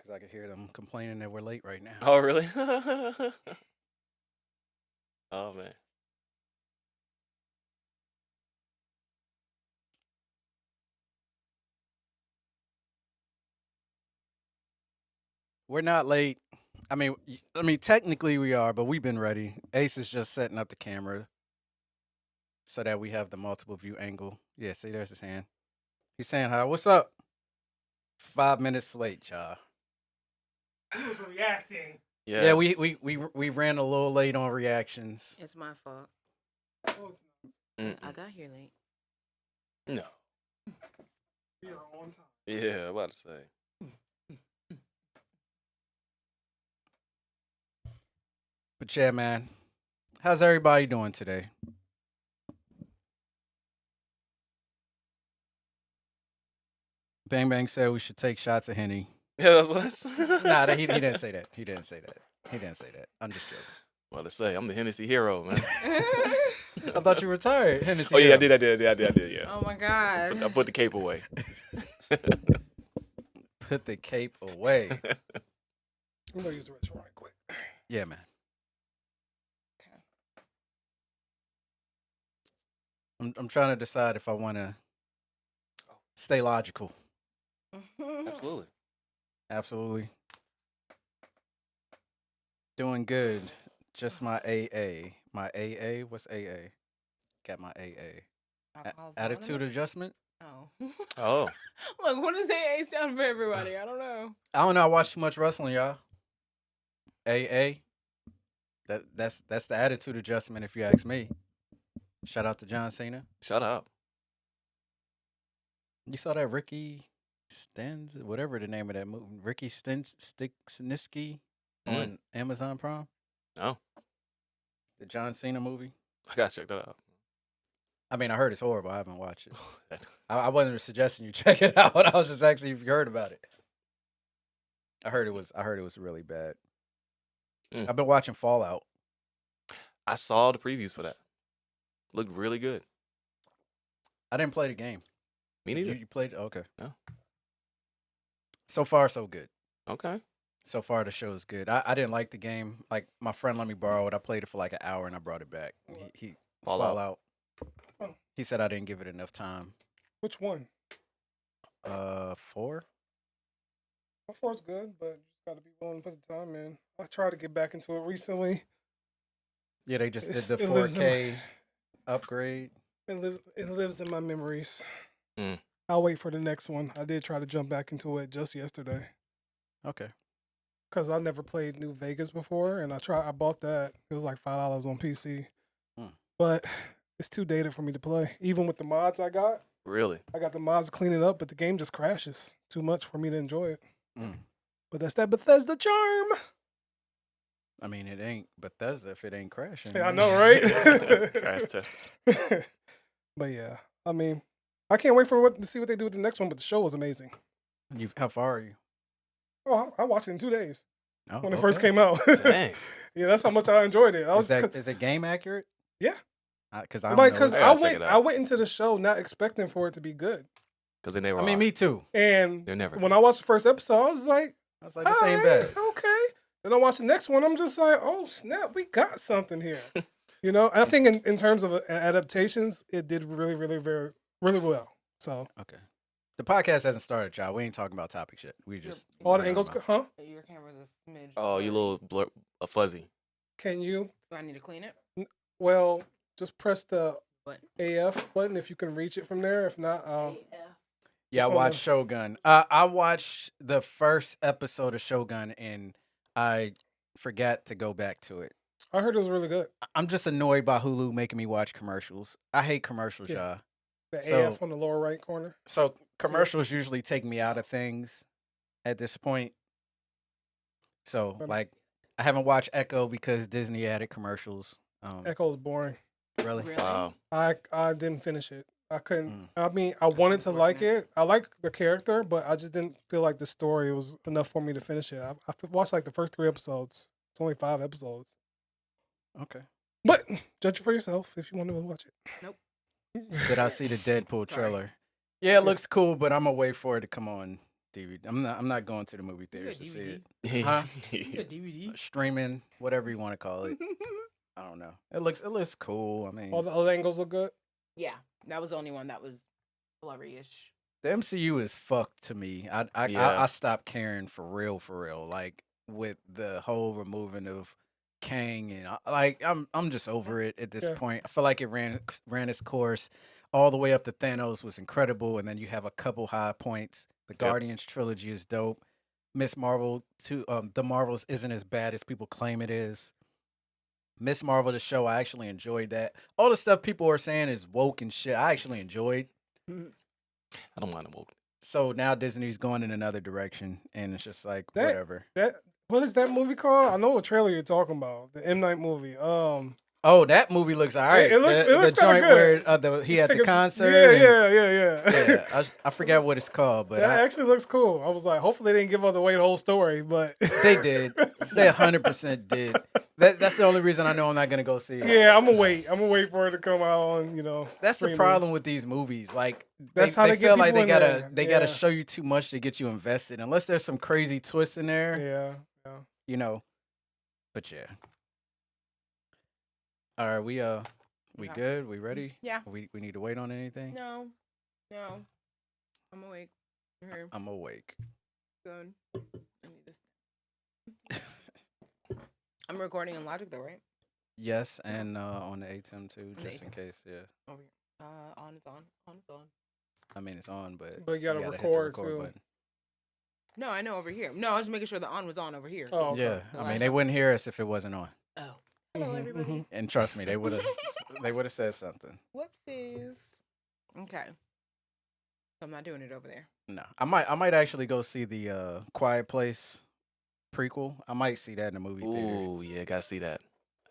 because I could hear them complaining that we're late right now. Oh, really? Oh, man. We're not late. I mean, technically we are, but we've been ready. Ace is just setting up the camera so that we have the multiple view angle. Yeah, see, there's his hand. He's saying hi. What's up? 5 minutes late, y'all. He was reacting. Yeah, we, Yes. we ran a little late on reactions. It's my fault. Oh, it's I got here late. No. we are on time. Yeah, I'm about to say. But yeah, man, how's everybody doing today? Bang Bang said we should take shots of Henny. Yeah, that's what I said. Nah, he didn't say that. He didn't say that. He didn't say that. I'm just joking. What to say? I'm the Hennessy hero, man. I thought you retired. Hennessy. Oh, yeah, I Hill. did, yeah. Oh my god. I put the cape away. Put the cape away. I'm gonna use the restroom right quick. Yeah, man. I'm trying to decide if I want to stay logical. Absolutely. Absolutely. Doing good. Just my AA. My AA? What's AA? Got my AA. Alcohol's Attitude Anonymous? adjustment? Oh. Oh. Look, what does AA sound for everybody? I don't know. I don't know. I watch too much wrestling, y'all. AA. That's the attitude adjustment if you ask me. Shout out to John Cena. Shut up. You saw that Ricky Stens, whatever the name of that movie, Ricky Sticksniski on Amazon Prime. Oh. The John Cena movie. I got to check that out. I mean, I heard it's horrible. I haven't watched it. I wasn't suggesting you check it out. I was just asking if you heard about it. I heard it was really bad. I've been watching Fallout. I saw the previews for that. Looked really good. I didn't play the game. Me neither. You played? Okay. No. So far, so good. Okay. So far, the show is good. I didn't like the game. Like, my friend let me borrow it. I played it for like an hour and I brought it back. He Fallout. Oh. He said I didn't give it enough time. Which one? 4. My 4's good, but you just gotta be willing to put the time in. I tried to get back into it recently. Yeah, they just It's- did the it lives in 4K upgrade. It lives in my memories. Mm. I'll wait for the next one. I did try to jump back into it just yesterday Okay. because I never played New Vegas before, and I bought that. It was like $5 on PC, but it's too dated for me to play. Even with the mods I got the mods to clean it up, but the game just crashes too much for me to enjoy it. But that's that Bethesda charm. I mean, it ain't Bethesda if it ain't crashing. Yeah, I know, right? Crash test. But yeah, I mean, I can't wait to see what they do with the next one. But the show was amazing. How far are you? Oh, I watched it in 2 days Oh, when it first okay. came out. Dang. Yeah, that's how much I enjoyed it. Is it game accurate? Yeah. Because I Like, don't know. because I gotta check it out. I went into the show not expecting for it to be good, Because they never I mean, are. me too. and They're never when good. I watched the first episode, I was like, I was like, this ain't bad. Okay. Then I watched the next one. I'm just like, oh snap, we got something here. You know, I think in terms of adaptations, it did really, really, really well. So Okay. The podcast hasn't started, y'all. We ain't talking about topic shit. We just all the angles, huh? Your camera's a smidge. Oh, you blurry. little fuzzy. Can you? Do I need to clean it? Well, just press the What? AF button if you can reach it from there. If not, Yeah, I It's on watched the- Shogun. I watched the first episode of Shogun and I forgot to go back to it. I heard it was really good. I'm just annoyed by Hulu making me watch commercials. I hate commercials, Yeah. y'all. The So- AF on the lower right corner. So commercials usually take me out of things at this point. So But- like, I haven't watched Echo because Disney added commercials. Echo is boring. Really? Really? Wow. I didn't finish it. I couldn't. Mm. I mean, I wanted to like unfortunate. it. I like the character, but I just didn't feel like the story was enough for me to finish it. I watched like the first 3 episodes. It's only 5 episodes. Okay. But judge it for yourself if you want to watch it. Nope. Did I see the Deadpool Sorry. trailer? Yeah, it looks cool, but I'm gonna wait for it to come on DVD. I'm not going to the movie theaters to see DVD. it. Huh? You said DVD. Streaming, whatever you want to call it. I don't know. It looks cool. I mean, All the other angles look good. Yeah, that was the only one that was blurry-ish. the MCU is fucked to me. Yeah. I stopped caring for real. Like with the whole removing of Kang and I'm just over it at this Yeah. point. I feel like it ran its course all the way up to Thanos was incredible, and then you have a couple high points. The Guardians trilogy is dope. Miss Marvel The Marvels isn't as bad as people claim it is. Miss Marvel the show, I actually enjoyed that. All the stuff people are saying is woke and shit. I actually enjoyed. I don't mind the woke. So now Disney's going in another direction, and it's just like That- whatever. What is that movie called? I know what trailer you're talking about. The M Night movie. Oh, that movie looks all right. It looks the kinda joint good. where he had the Tickets- concert. Yeah. I forget what it's called, but That actually looks cool. I was like, hopefully they didn't give away the whole story, but they did. They 100% did. That's the only reason I know I'm not gonna go see it. Yeah, I'm gonna wait. I'm gonna wait for it to come out on. That's the streaming. problem with these movies. Like That's how they get feel like people they in gotta there. gotta Yeah. show you too much to get you invested, unless there's some crazy twist in there. Yeah. But yeah. All right, we Okay. good? We ready? Yeah. We need to wait on anything? No. I'm awake. You're here. I'm awake. Good. I need this. I'm recording in Logic though, right? Yes, and on the ATEM too, On the just in ATEM. case. Yeah. Over here. On it's on. On it's on. I mean, it's on, but But you gotta hit the record, too. button. No, I know over here. No, I was just making sure the on was on over here. Oh, okay. Yeah, I Like- mean, they wouldn't hear us if it wasn't on. Oh. Hello, Mhm, everybody. mhm. And trust me, they would have said something. Whoopsies. Okay. I'm not doing it over there. No, I might actually go see the Quiet Place prequel. I might see that in the movie theater. Ooh, yeah, gotta see that.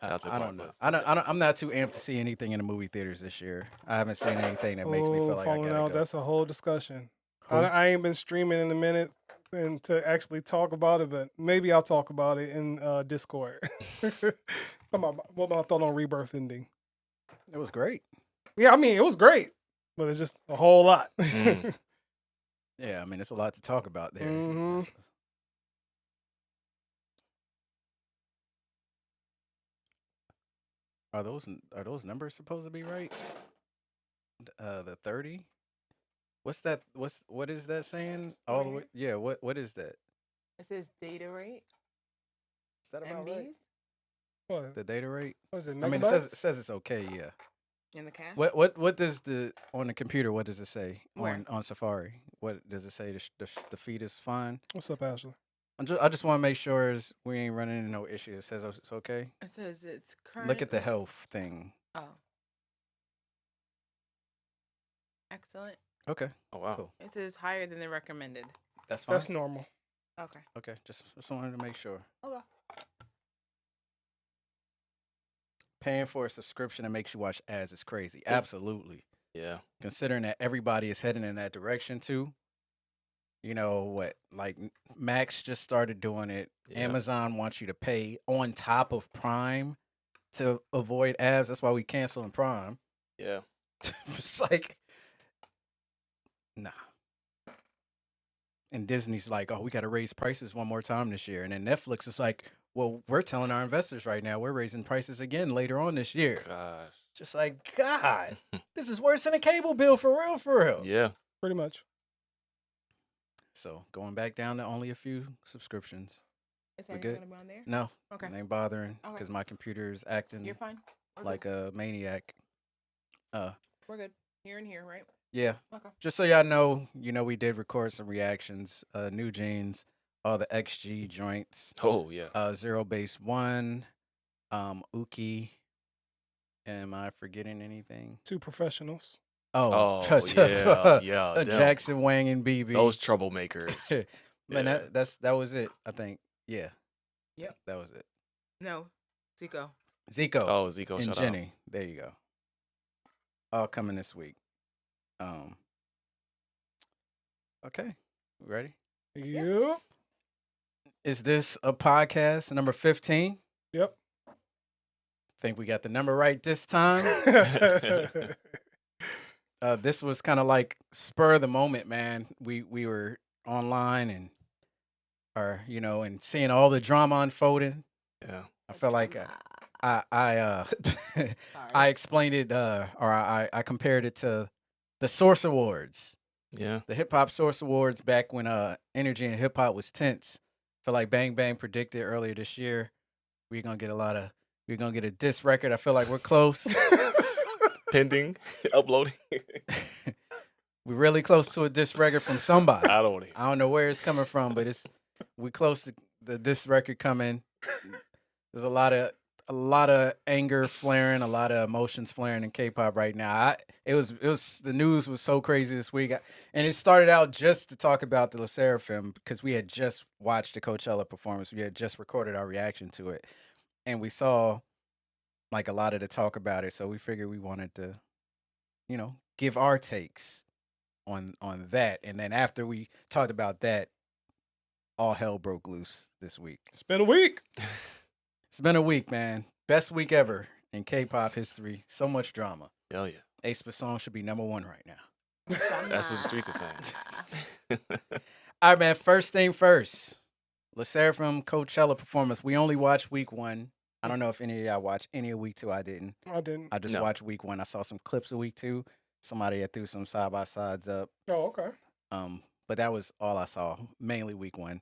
Shout out to I Quiet don't know. Place. I'm not too amped to see anything in the movie theaters this year. I haven't seen anything that makes me feel like I Falling gotta Out, go. that's a whole discussion. Who? I ain't been streaming in a minute and to actually talk about it, but maybe I'll talk about it in Discord. What my thought on Rebirth ending? It was great. Yeah, I mean it was great, but it's just a whole lot. Mm. Yeah, I mean, it's a lot to talk about there. Mhm. Are those numbers supposed to be right? The 30. What's that? What is that saying? All the way? Right. Yeah. What is that? It says data rate. Is that about right? MBs. What? The data rate? What is it? I mean, it megabytes? says it's okay. Yeah. In the cache. What does on the computer? What does it say Where? on Safari? What does it say? The feed is fine. What's up, Ashley? I just want to make sure we ain't running into no issues. It says it's okay. It says it's current. Look at the health thing. Oh. Excellent. Okay, Oh wow. Cool. It says higher than the recommended. that's fine. That's normal. Okay. Okay, just wanted to make sure. Okay. Paying for a subscription that makes you watch ads is crazy. Absolutely. Yeah. Considering that everybody is heading in that direction too. You know what? Like Max just started doing it. Yeah. Amazon wants you to pay on top of Prime to avoid ads. That's why we canceling Prime. Yeah. It's like, nah. And Disney's like, oh, we got to raise prices one more time this year. And then Netflix is like, well, we're telling our investors right now we're raising prices again later on this year. Gosh. Just like, God, this is worse than a cable bill for real, for real. Yeah. Pretty much. So going back down to only a few subscriptions. Is We that good? gonna be on there? No, Okay. it ain't bothering Okay. because my computer is acting You're fine. We're good. like a maniac. We're good. Here and here, right? Yeah. Okay. Just so y'all know, we did record some reactions. New Jeans, all the XG joints, Oh yeah. Zero Base One, Uki. Am I forgetting anything? 2 professionals. Oh, Oh yeah. Yeah. them. Jackson, Wang, and BB. Those troublemakers. Man, Yeah. that was it. I think. Yeah. Yep. That was it. No. Zico. Zico Oh, Zico, and shout Jenny. There you go. All coming this week. Okay. Ready? Yep. Is this a podcast number 15? Yep. Think we got the number right this time. This was kind of like spur of the moment, man. We were online and and seeing all the drama unfolding. Yeah. I felt like I Sorry. I explained it or I compared it to the Source Awards. Yeah. The Hip Hop Source Awards back when energy and hip hop was tense. I feel like Bang Bang predicted earlier this year we're gonna get a diss record. I feel like we're close. Pending uploading. We're really close to a diss record from somebody. I don't know where it's coming from, but we close to the diss record coming. There's a lot of anger flaring, a lot of emotions flaring in K-pop right now. It was the news was so crazy this week, and it started out just to talk about the Sserafim because we had just watched the Coachella performance. We had just recorded our reaction to it, and we saw like a lot of the talk about it. So we figured we wanted to, give our takes on that, and then after we talked about that, all hell broke loose this week. It's been a week. It's been a week, man. Best week ever in K-pop history. So much drama. Hell yeah. Ace song should be #1 right now. That's what the streets are saying. All right, man. First thing first. Sserafim Coachella Performance. We only watched week 1. I don't know if any of y'all watched any of week 2. I didn't. I didn't. I just watched week 1. I saw some clips of week 2. Somebody had threw some side-by-sides up. Oh, okay. But that was all I saw. Mainly week 1.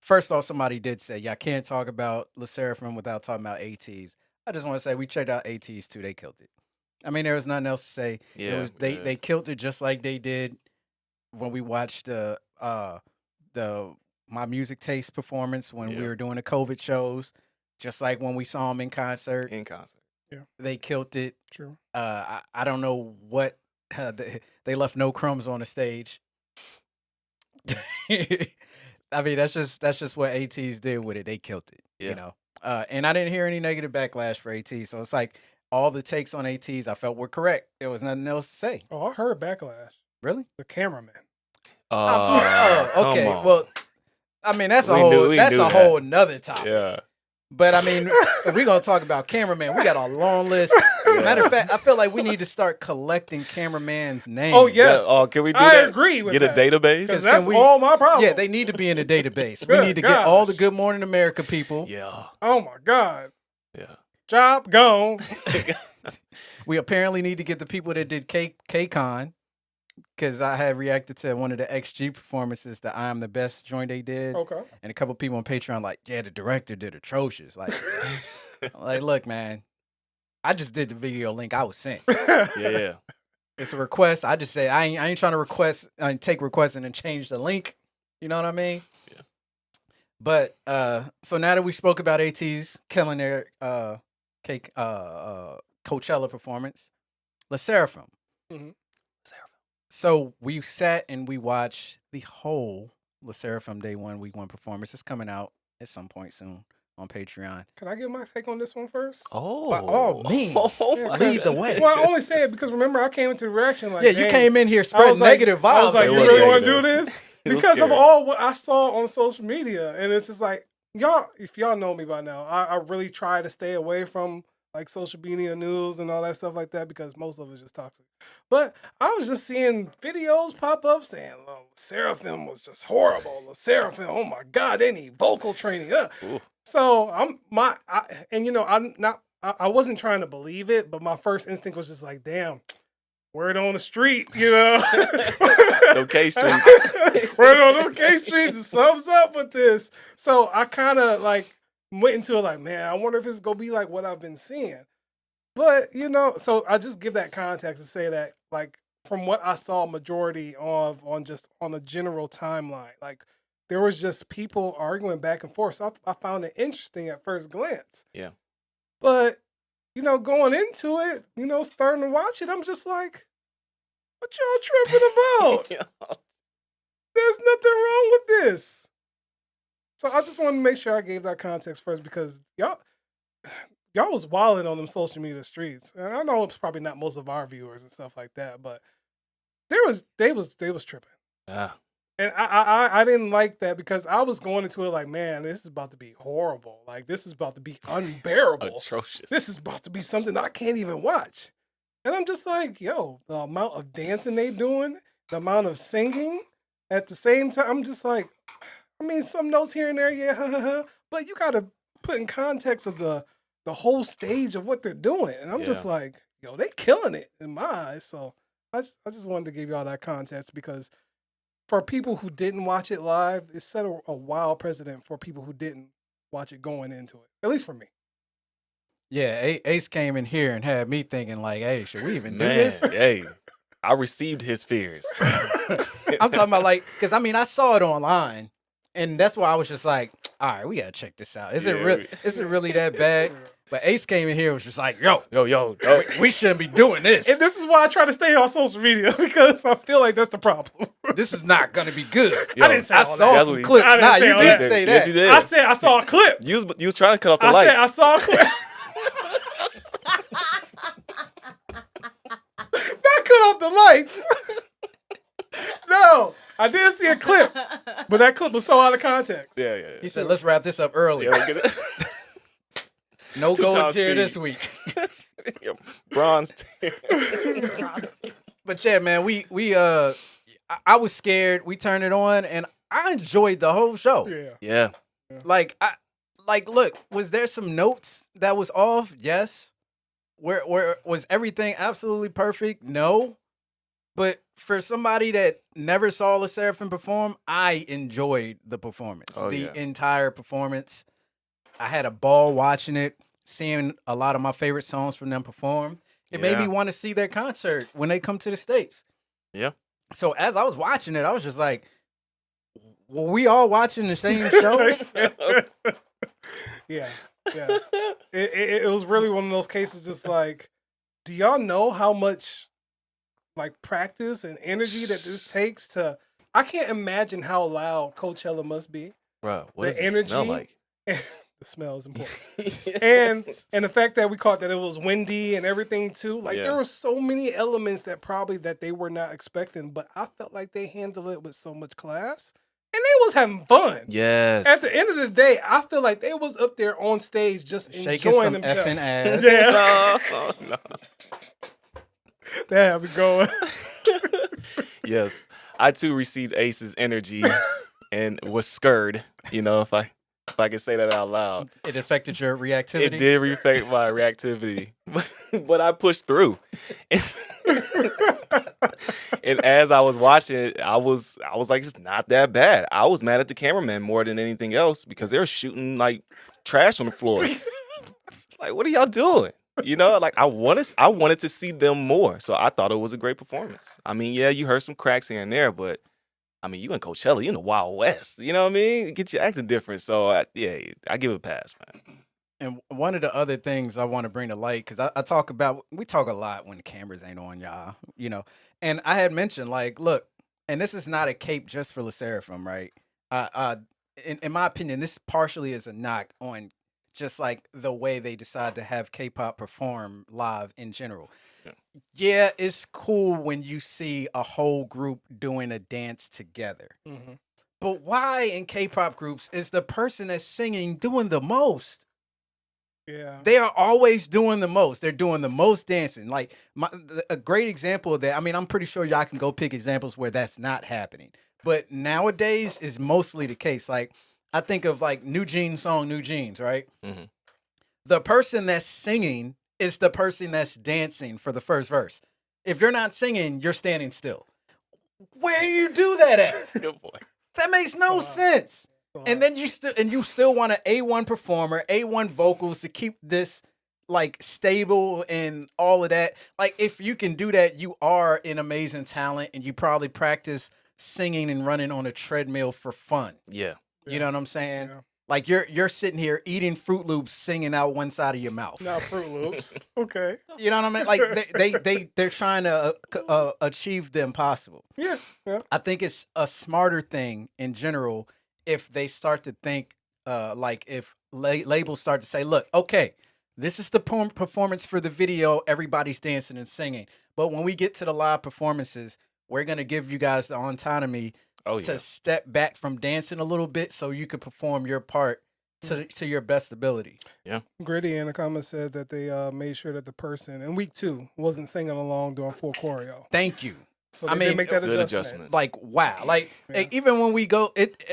First off, somebody did say, y'all can't talk about Sserafim without talking about ATs. I just want to say we checked out ATs too. They killed it. I mean, there was nothing else to say. Yeah, they killed it just like they did when we watched the My Music Taste performance when we were doing the COVID shows. Just like when we saw them in concert. Yeah. They killed it. True. I don't know what they left no crumbs on the stage. I mean, that's just what ATs did with it. They killed it, And I didn't hear any negative backlash for AT. So it's like all the takes on ATs I felt were correct. There was nothing else to say. Oh, I heard backlash. Really? The cameraman. Okay. Well, I mean, that's a whole nother topic. Yeah. But I mean, if we're gonna talk about cameraman, we got a long list. Matter of fact, I feel like we need to start collecting cameraman's names. Oh yes. Can we do that? I agree with that. Get a database? Because that's all my problem. Yeah, they need to be in a database. We need to get all the Good Morning America people. Yeah. Oh my God. Yeah. Job gone. We apparently need to get the people that did K-Con. Because I had reacted to one of the XG performances, the I Am the Best joint they did. Okay. And a couple people on Patreon like, yeah, the director did atrocious. Like, look, man, I just did the video link I was sent. Yeah. It's a request. I just said, I ain't trying to take requests and then change the link. You know what I mean? Yeah. But, so now that we spoke about ATs killing their Coachella performance, Sserafim. Mm-hmm. So we sat and we watched the whole Sserafim Day 1 Week 1 performance. It's coming out at some point soon on Patreon. Can I get my take on this one first? Oh. By all means, lead the way. Well, I only say it because remember I came into the reaction like, you came in here spreading negative vibes. I was like, you really want to do this? Because of all what I saw on social media, and it's just like if y'all know me by now, I really try to stay away from like social media news and all that stuff like that because most of it's just toxic. But I was just seeing videos pop up saying, Sserafim was just horrible. Sserafim, oh my God, they need vocal training. So I wasn't trying to believe it, but my first instinct was just like, damn, word on the street, No K streets. Word on them K streets, it sums up with this. So I kind of like went into it like, man, I wonder if it's gonna be like what I've been seeing. But so I just give that context to say that like from what I saw majority of on a general timeline, like there was just people arguing back and forth. So I found it interesting at first glance. Yeah. But going into it, starting to watch it, I'm just like, what y'all tripping about? There's nothing wrong with this. So I just want to make sure I gave that context first because y'all was wilding on them social media streets. And I know it's probably not most of our viewers and stuff like that, but they was tripping. Yeah. And I didn't like that because I was going into it like, man, this is about to be horrible. Like this is about to be unbearable. Atrocious. This is about to be something I can't even watch. And I'm just like, yo, the amount of dancing they doing, the amount of singing, at the same time, I'm just like, I mean, some notes here and there, yeah, but you got to put in context of the whole stage of what they're doing. And I'm just like, yo, they killing it in my eyes. So I just wanted to give y'all that context because for people who didn't watch it live, it set a wild precedent for people who didn't watch it going into it, at least for me. Yeah, Ace came in here and had me thinking like, hey, should we even do this? Hey, I received his fears. I'm talking about like, because I mean, I saw it online, and that's why I was just like, all right, we gotta check this out. Is it really that bad? But Ace came in here and was just like, yo, we shouldn't be doing this. And this is why I try to stay on social media because I feel like that's the problem. This is not gonna be good. Yo, I didn't say I saw some clips. Nah, you didn't say that. Yes, you did. I said I saw a clip. You was trying to cut off the lights. I saw a clip. Not cut off the lights. No, I did see a clip, but that clip was so out of context. Yeah. He said, let's wrap this up early. No golden tier this week. Bronze tier. But yeah, man, I was scared. We turned it on, and I enjoyed the whole show. Yeah. Like, look, was there some notes that was off? Yes. Where was everything absolutely perfect? No. But for somebody that never saw the Sserafim perform, I enjoyed the performance. Entire performance. I had a ball watching it, seeing a lot of my favorite songs from them perform. It made me want to see their concert when they come to the States. Yeah. So as I was watching it, I was just like, were we all watching the same show? Yeah. It was really one of those cases just like, do y'all know how much like practice and energy that this takes to... I can't imagine how loud Coachella must be. Bro, what does it smell like? The smell is important. and the fact that we caught that it was windy and everything too. Like there were so many elements that probably that they were not expecting, but I felt like they handled it with so much class. And they was having fun. Yes. At the end of the day, I feel like they was up there on stage just shaking enjoying some themselves. effing ass. Yeah. No. Damn, we going. Yes. I too received Ace's energy and was scared, if I can say that out loud. It affected your reactivity? It did affect my reactivity. But I pushed through. And as I was watching it, I was like, it's not that bad. I was mad at the cameraman more than anything else because they were shooting like trash on the floor. Like, what are y'all doing? Like I wanted to see them more. So I thought it was a great performance. I mean, yeah, you heard some cracks here and there, but I mean, you in Coachella, you in the Wild West. You know what I mean? Get you acting different. So I give it a pass, man. And one of the other things I want to bring to light, because we talk a lot when the cameras ain't on, y'all, and I had mentioned, like, look, and this is not a cape just for the Sserafim, right? In my opinion, this partially is a knock on just like the way they decide to have K-pop perform live in general. Yeah, it's cool when you see a whole group doing a dance together. Mm-hmm. But why in K-pop groups is the person that's singing doing the most? Yeah. They are always doing the most. They're doing the most dancing. Like a great example of that. I mean, I'm pretty sure y'all can go pick examples where that's not happening. But nowadays is mostly the case. Like I think of like New Jeans song, New Jeans, right? Mm-hmm. The person that's singing is the person that's dancing for the first verse. If you're not singing, you're standing still. Where do you do that at? Good boy. That makes no sense. And then you still want an A1 performer, A1 vocals to keep this like stable and all of that. Like if you can do that, you are an amazing talent, and you probably practice singing and running on a treadmill for fun. Yeah. You know what I'm saying? Yeah. Like you're sitting here eating Fruit Loops, singing out one side of your mouth. Not Fruit Loops. Okay. You know what I mean? Like they're trying to achieve the impossible. Yeah. I think it's a smarter thing in general if they start to think, like if labels start to say, look, okay, this is the performance for the video. Everybody's dancing and singing. But when we get to the live performances, we're going to give you guys the autonomy to step back from dancing a little bit so you could perform your part to your best ability. Yeah. Gritty in the comments said that they made sure that the person in week 2 wasn't singing along doing full choreo. Thank you. So they did make that adjustment. Like wow, like even when we go,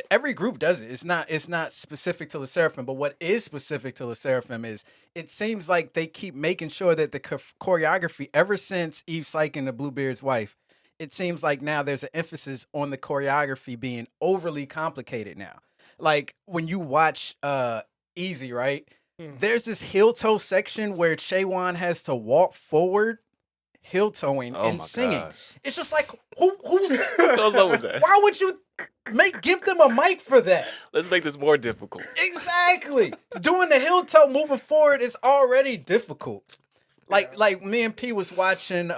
every group does it. It's not specific to the Sserafim, but what is specific to the Sserafim is it seems like they keep making sure that the choreography, ever since Eve Psyche and the Bluebeard's wife, it seems like now there's an emphasis on the choreography being overly complicated now. Like when you watch Easy, right? There's this heel toe section where Chaewon has to walk forward, heel toeing and singing. Gosh. It's just like who's What goes on with that? Why would you give them a mic for that? Let's make this more difficult. Exactly. Doing the heel toe moving forward is already difficult. Like me and P was watching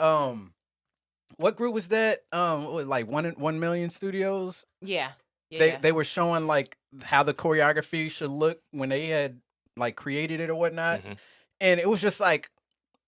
what group was that? Like 1 Million Studios. Yeah. They were showing like how the choreography should look when they had like created it or whatnot. And it was just like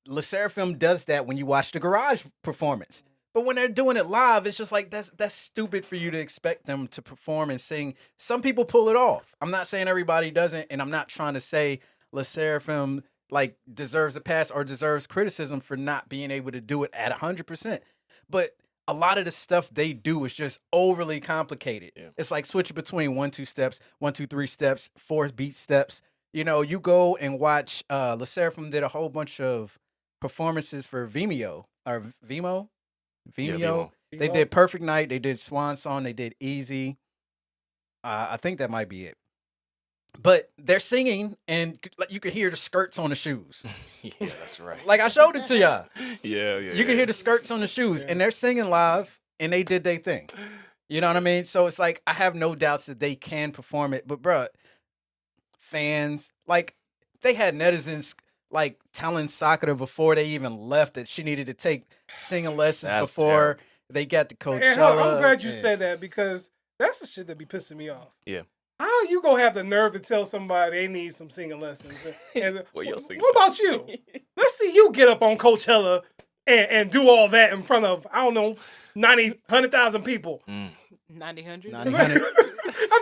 Le Sserafim does that when you watch the garage performance. But when they're doing it live, it's just like that's stupid for you to expect them to perform and sing. Some people pull it off. I'm not saying everybody doesn't, and I'm not trying to say Le Sserafim like deserves a pass or deserves criticism for not being able to do it at 100%. But a lot of the stuff they do is just overly complicated. Yeah. It's like switching between 1-2 steps, 1-2-3 steps, 4 beat steps. You know, you go and watch Le Sserafim did a whole bunch of performances for Vimeo or Vimeo. Vimeo. They did Perfect Night. They did Swan Song. They did Easy. I think that might be it. But they're singing, and you can hear the skirts on the shoes. Yeah, that's right. Like I showed it to y'all. Yeah. You can hear the skirts on the shoes, and they're singing live, and they did their thing. You know what I mean? So it's like I have no doubts that they can perform it. But bruh, fans, like they had netizens like telling Sakura before they even left that she needed to take singing lessons before they got to Coachella. I'm glad you said that because that's the shit that be pissing me off. Yeah. How you gonna have the nerve to tell somebody they need some singing lessons? And what about you? Let's see you get up on Coachella and do all that in front of, I don't know, 100,000 people. 900? I'm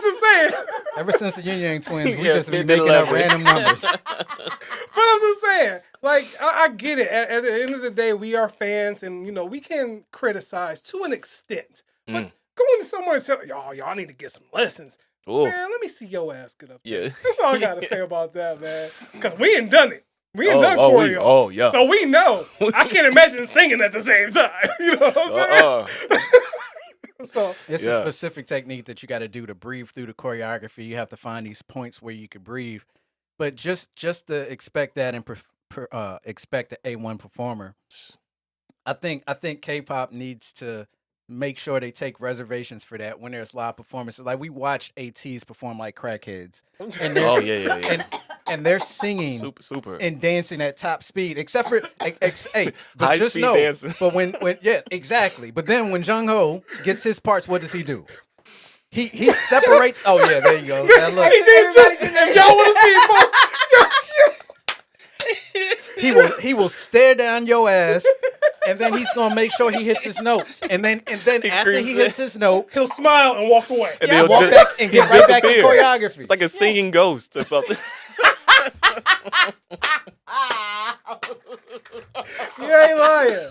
just saying. Ever since the Yin Yang twins, we just been making up random numbers. But I'm just saying, like, I get it. At the end of the day, we are fans, and, you know, we can criticize to an extent. But going to somewhere and say, y'all need to get some lessons. Ooh. Man, let me see your ass get up there. Yeah. That's all I got to say about that, man. Because we ain't done it. We ain't done choreo. Oh, yeah. So we know. I can't imagine singing at the same time. You know what I'm saying? So it's a specific technique that you got to do to breathe through the choreography. You have to find these points where you can breathe. But just to expect that and expect the A1 performer, I think K-pop needs to make sure they take reservations for that when there's live performances. Like we watched ATs perform like crackheads, and and they're singing super and dancing at top speed, except for but high just speed know, dancing. But when exactly. But then when Jung Ho gets his parts, what does he do? He separates. Oh yeah, there you go. Now look. If y'all want to see it, he will stare down your ass. And then he's gonna make sure he hits his notes. And then after he hits his note, he'll smile and walk away. And walk back and get right back in choreography. It's like a singing ghost or something. You ain't lying.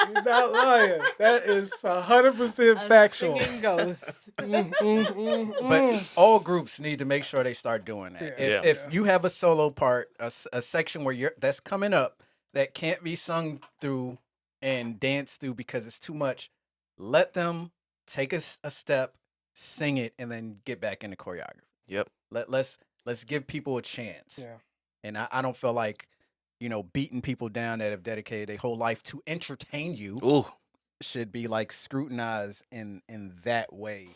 You're not lying. That is 100% factual. Singing ghost. But all groups need to make sure they start doing that. If you have a solo part, a section where that's coming up that can't be sung through and dance through because it's too much, let them take a step, sing it, and then get back into choreography. Yep. Let's give people a chance. Yeah. And I don't feel like, beating people down that have dedicated their whole life to entertain you should be like scrutinized in that way.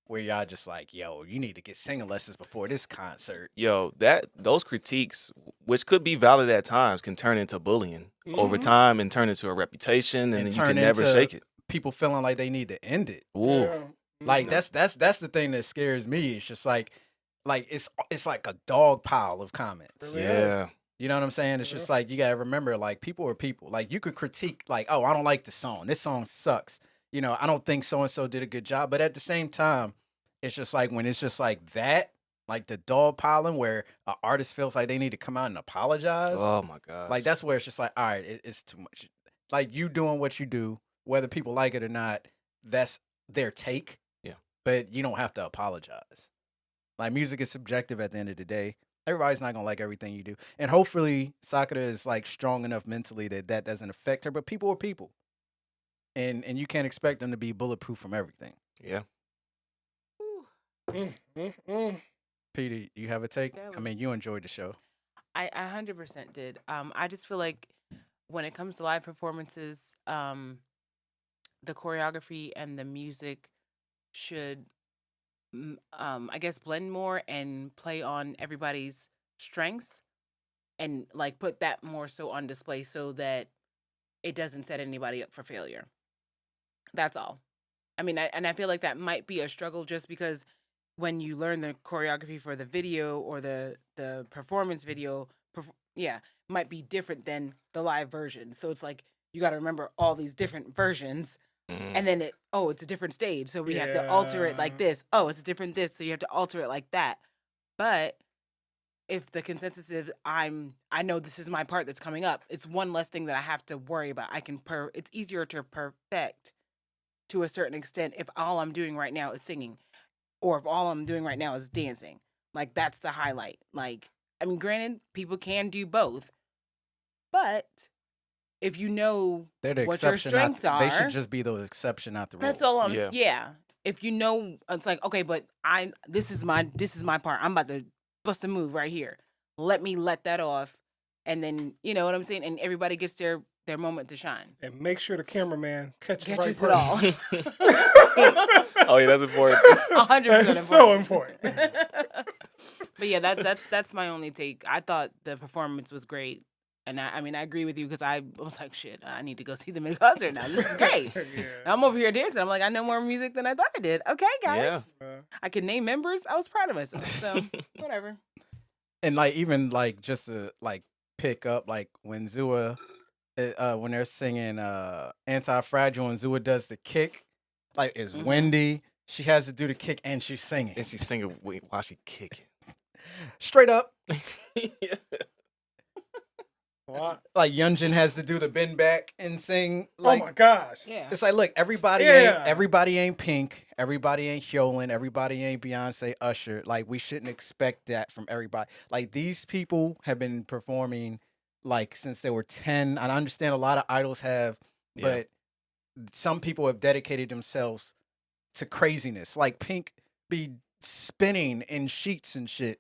Where y'all just like, yo, you need to get singing lessons before this concert. Yo, those critiques, which could be valid at times, can turn into bullying over time and turn into a reputation, and then you can never shake it. People feeling like they need to end it. Ooh. Yeah. Like that's the thing that scares me. It's just like it's like a dog pile of comments. Really Yeah. is. You know what I'm saying? It's just like you gotta remember, like people are people. Like you could critique, like, oh, I don't like the song. This song sucks. I don't think so and so did a good job. But at the same time, it's just like when it's just like that, like the dog piling, where an artist feels like they need to come out and apologize. Oh my god. Like that's where it's just like, all right, it's too much. Like you doing what you do, whether people like it or not, that's their take. Yeah. But you don't have to apologize. Like, music is subjective at the end of the day. Everybody's not gonna like everything you do, and hopefully Sakura is like strong enough mentally that doesn't affect her. But people are people, and you can't expect them to be bulletproof from everything. Yeah. Peter, you have a take? That I mean, you enjoyed the show. I 100% did. I just feel like when it comes to live performances, the choreography and the music should, I guess, blend more and play on everybody's strengths, and like put that more so on display so that it doesn't set anybody up for failure. That's all. I mean, I feel like that might be a struggle just because when you learn the choreography for the video or the performance video, might be different than the live version. So it's like you got to remember all these different versions, and then it's a different stage, so we have to alter it like this. Oh, it's a different this, so you have to alter it like that. But if the consensus is I know this is my part that's coming up, it's one less thing that I have to worry about. It's easier to perfect to a certain extent if all I'm doing right now is singing, or if all I'm doing right now is dancing. Like, that's the highlight. Like, I mean, granted, people can do both, but if you know They're the what your exception. strengths are, They should just be the exception, not the rule. that's all I'm. Yeah. Yeah. If you know, it's like, okay, but this is my part. I'm about to bust a move right here. Let me let that off, and then you know what I'm saying. And everybody gets their moment to shine. And make sure the cameraman catches Catches the right it person. all. Oh yeah, that's important too. 100% That's so important. But yeah, that's my only take. I thought the performance was great, and I mean I agree with you because I was like, shit, I need to go see them in concert now. This is great. Yeah. I'm over here dancing. I'm like, I know more music than I thought I did. Okay, guys. Yeah. I could name members. I was proud of myself. So whatever. And like, even like, just to like pick up, like when Zua, when they're singing Anti-Fragile and Zua does the kick, like it's windy. She has to do the kick and she's singing. And she's singing while she kicking. Straight up. Yeah. Wow. Like Yunjin has to do the bend back and sing. Oh Like, my gosh. Yeah. it's like, look, everybody ain't Pink, everybody ain't Hyolyn, everybody ain't Beyonce, Usher. Like, we shouldn't expect that from everybody. Like, these people have been performing like since they were 10. I understand a lot of idols have, but some people have dedicated themselves to craziness. Like, Pink be spinning in sheets and shit,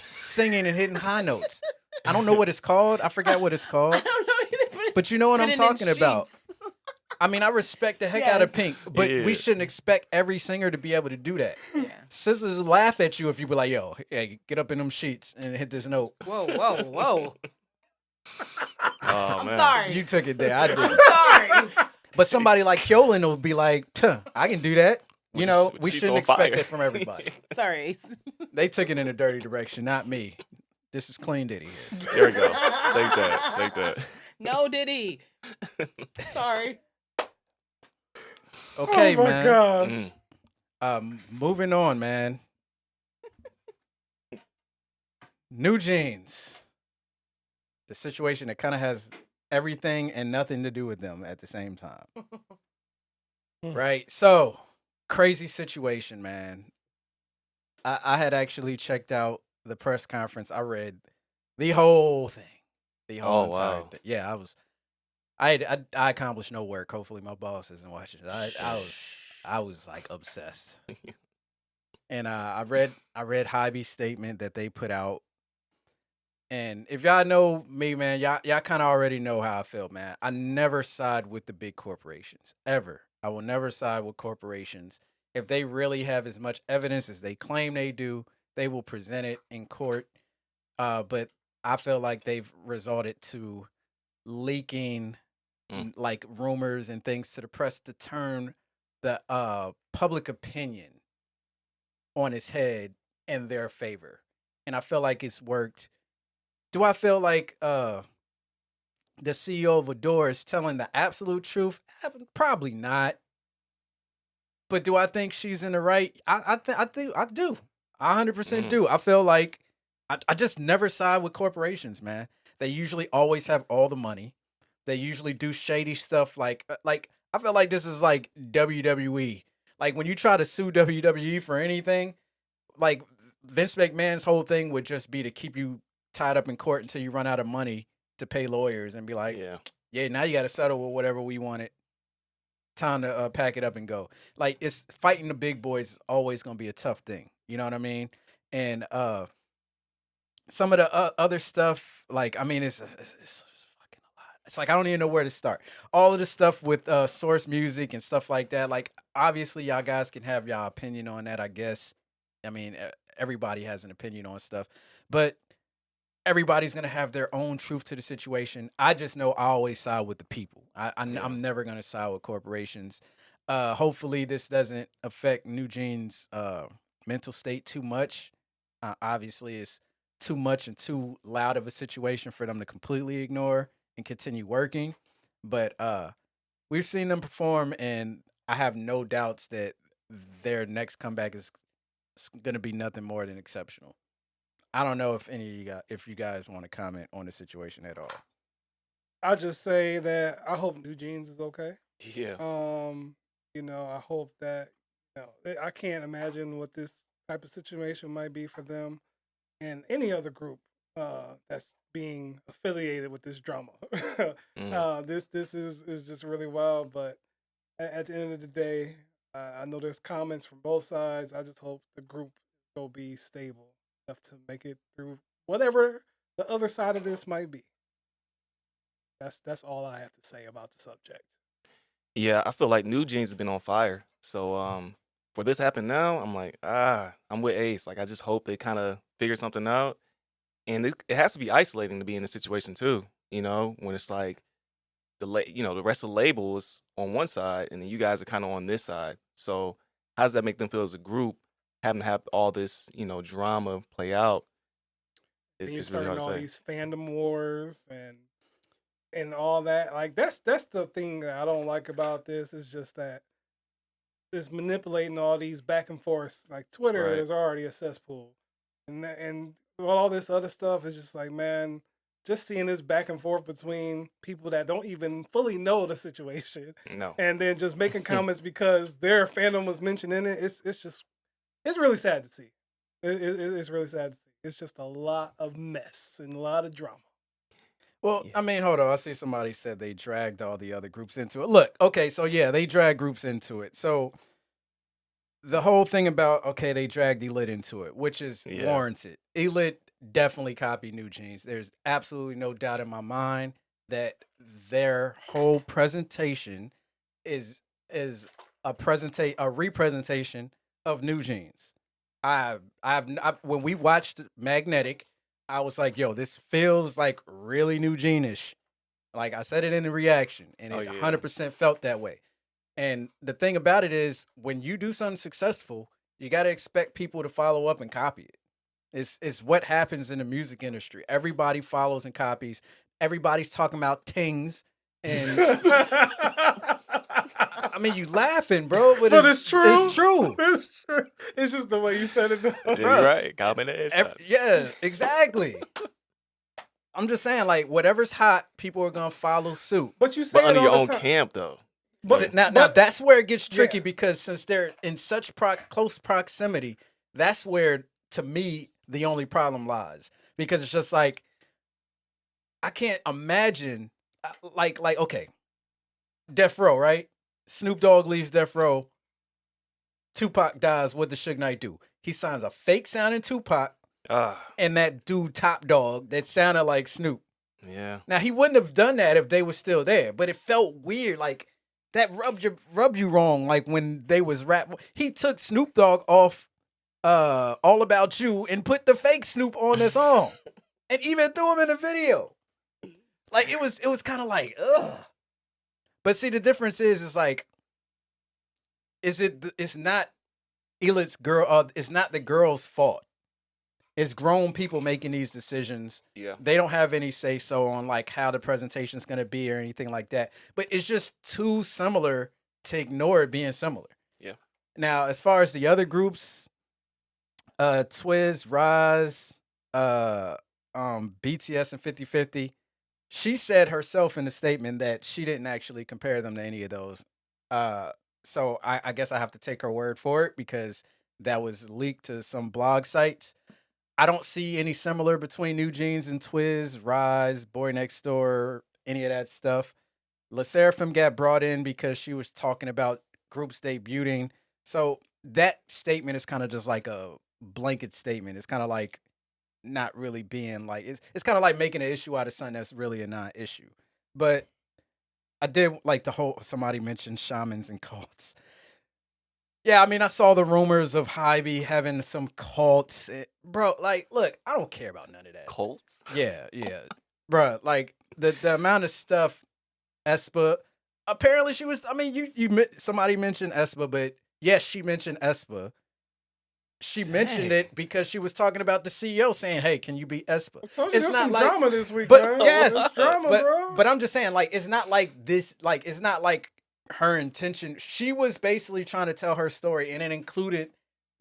singing and hitting high notes. I don't know what it's called. I forgot what it's called. I don't know either, But you know what I'm spinning in talking about. sheets. I mean, I respect the heck out of Yes. Pink, but Yeah. we shouldn't expect every singer to be able to do that. Yeah. Sisters laugh at you if you be like, yo, hey, get up in them sheets and hit this note. Whoa, whoa, whoa. Oh I'm man. sorry. You took it there. I I'm didn't. sorry. But somebody like Hyolyn will be like, I can do that. With You the- know, with we sheets shouldn't on expect fire. it from everybody. Sorry, Ace. They took it in a dirty direction, not me. This is Clean Diddy here. There we go. Take that. Take that. No, Diddy. Sorry. Okay, oh my man. gosh. Moving on, man. New Jeans. The situation that kind of has everything and nothing to do with them at the same time. Right? So, crazy situation, man. I had actually checked out the press conference. I read the whole thing. The whole entire wow. thing. Yeah, I accomplished no work. Hopefully my boss isn't watching it. I was like obsessed. And I read HYBE's statement that they put out. And if y'all know me, man, y'all kind of already know how I feel, man. I never side with the big corporations, ever. I will never side with corporations. If they really have as much evidence as they claim they do, they will present it in court. But I feel like they've resorted to leaking like rumors and things to the press to turn the public opinion on its head in their favor. And I feel like it's worked. Do I feel like the CEO of Adore is telling the absolute truth? Probably not. But do I think she's in the right? I do. I 100% do. I feel like I just never side with corporations, man. They usually always have all the money. They usually do shady stuff like I feel like this is like WWE. Like when you try to sue WWE for anything, like Vince McMahon's whole thing would just be to keep you tied up in court until you run out of money to pay lawyers and be like, yeah, now you got to settle with whatever we wanted. Time to pack it up and go. Like it's fighting the big boys is always going to be a tough thing. You know what I mean? And some of the other stuff, like I mean, it's fucking a lot. It's like I don't even know where to start. All of the stuff with source music and stuff like that. Like obviously, y'all guys can have y'all opinion on that. I guess. I mean, everybody has an opinion on stuff, but everybody's gonna have their own truth to the situation. I just know I always side with the people. I'm never gonna side with corporations. Hopefully, this doesn't affect New Jeans' mental state too much. Obviously, it's too much and too loud of a situation for them to completely ignore and continue working. But we've seen them perform, and I have no doubts that their next comeback is going to be nothing more than exceptional. I don't know if any of you guys, if you guys want to comment on the situation at all. I'll just say that I hope New Jeans is okay. Yeah. I hope that I can't imagine what this type of situation might be for them and any other group that's being affiliated with this drama. This is just really wild, but at the end of the day, I know there's comments from both sides. I just hope the group will be stable enough to make it through whatever the other side of this might be. That's all I have to say about the subject. Yeah, I feel like New Jeans has been on fire. So for this to happen now, I'm like, I'm with Ace. Like I just hope they kind of figure something out. And it has to be isolating to be in this situation too, when it's like the rest of the label is on one side and then you guys are kind of on this side. So how does that make them feel as a group having to have all this, drama play out? And you're It's really starting hard to all say. these fandom wars and all that. Like that's the thing that I don't like about this is just that it's manipulating all these back and forth. Like Twitter Right. is already a cesspool, and all this other stuff is just like, man, just seeing this back and forth between people that don't even fully know the situation, No. and then just making comments because their fandom was mentioned in it. It's really sad to see. It's really sad to see. It's just a lot of mess and a lot of drama. Well, Yeah. I mean, hold on. I see somebody said they dragged all the other groups into it. Look, okay, so yeah, they drag groups into it. So the whole thing about they dragged Elite into it, which is warranted. Elite definitely copied New Jeans. There's absolutely no doubt in my mind that their whole presentation is a representation of New Jeans. When we watched Magnetic, I was like, yo, this feels like really New Jean-ish. Like I said it in the reaction, and it 100% felt that way. And the thing about it is, when you do something successful, you got to expect people to follow up and copy it. It's what happens in the music industry. Everybody follows and copies. Everybody's talking about tings, and I mean, you laughing, bro, but it's true. It's true. It's true. It's just the way you said it. Yeah, you're right. Combination. Yeah, exactly. I'm just saying, like, whatever's hot, people are gonna follow suit. But you say But under it your all own the time. camp, though. But now that's where it gets tricky because since they're in such close proximity, that's where, to me, the only problem lies. Because it's just like, I can't imagine, like, okay, Death Row, right? Snoop Dogg leaves Death Row. Tupac dies. What does Suge Knight do? He signs a fake sounding Tupac and that dude Top Dog that sounded like Snoop. Yeah. Now, he wouldn't have done that if they were still there, but it felt weird. Like, that rubbed you wrong. Like, when they was rap, he took Snoop Dogg off All About You and put the fake Snoop on the song. And even threw him in a video. Like, it was kind of like, ugh. But see, the difference is like, it's not Elit's girl, it's not the girl's fault. It's grown people making these decisions. Yeah. They don't have any say so on like how the presentation is going to be or anything like that. But it's just too similar to ignore it being similar. Yeah. Now, as far as the other groups, Twiz, Rise, BTS and 50/50, she said herself in the statement that she didn't actually compare them to any of those. So I guess I have to take her word for it because that was leaked to some blog sites. I don't see any similar between New Jeans and Twiz, Rise, Boy Next Door, any of that stuff. Sserafim got brought in because she was talking about groups debuting. So that statement is kind of just like a blanket statement. It's kind of like not really being like it's kind of like making an issue out of something that's really a non-issue. But I did like the whole somebody mentioned shamans and cults. Yeah, I mean, I saw the rumors of HYBE having some cults. Bro, like, look, I don't care about none of that. Cults? Yeah, yeah. Bro, like the amount of stuff Espa apparently she was I mean, somebody mentioned Espa, but yes, she mentioned Espa. She mentioned it because she was talking about the CEO saying, "Hey, can you be Espa?" I told you It's there's not some like drama this week, but man. yes, There's drama, bro. but I'm just saying, like, it's not like this, like, it's not like her intention. She was basically trying to tell her story, and it included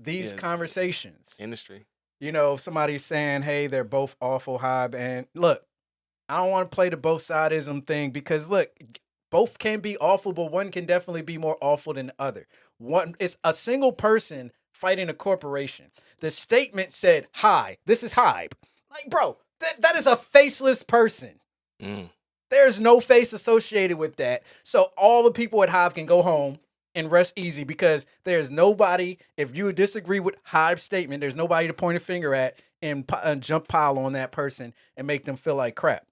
these conversations. Industry. You know, somebody saying, "Hey, they're both awful, HYBE," and look, I don't want to play the both sidism thing because look, both can be awful, but one can definitely be more awful than the other. One, it's a single person fighting a corporation. The statement said, "Hi, this is HYBE." Like, bro, that is a faceless person. There's no face associated with that. So all the people at HYBE can go home and rest easy because there's nobody, if you disagree with HYBE's statement, there's nobody to point a finger at and jump pile on that person and make them feel like crap.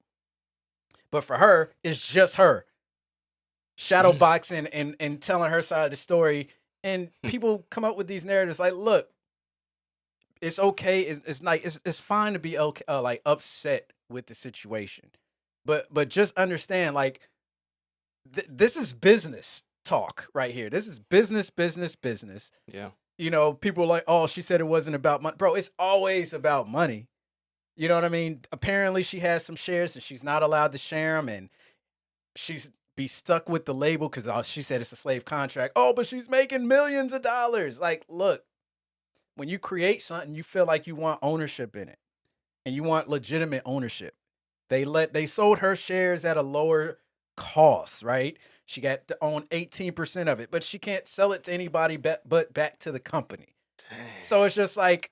But for her, it's just her shadow boxing and telling her side of the story. And people come up with these narratives like, look, it's okay. It's like it's fine to be okay, like upset with the situation, but just understand, like this is business talk right here. This is business. Yeah. You know, people are like, oh, she said it wasn't about money, bro. It's always about money. You know what I mean? Apparently, she has some shares and she's not allowed to share them, and she's be stuck with the label because she said it's a slave contract. Oh, but she's making millions of dollars. Like, look, when you create something, you feel like you want ownership in it, and you want legitimate ownership. They sold her shares at a lower cost, right? She got to own 18% of it, but she can't sell it to anybody but back to the company. Dang. So it's just like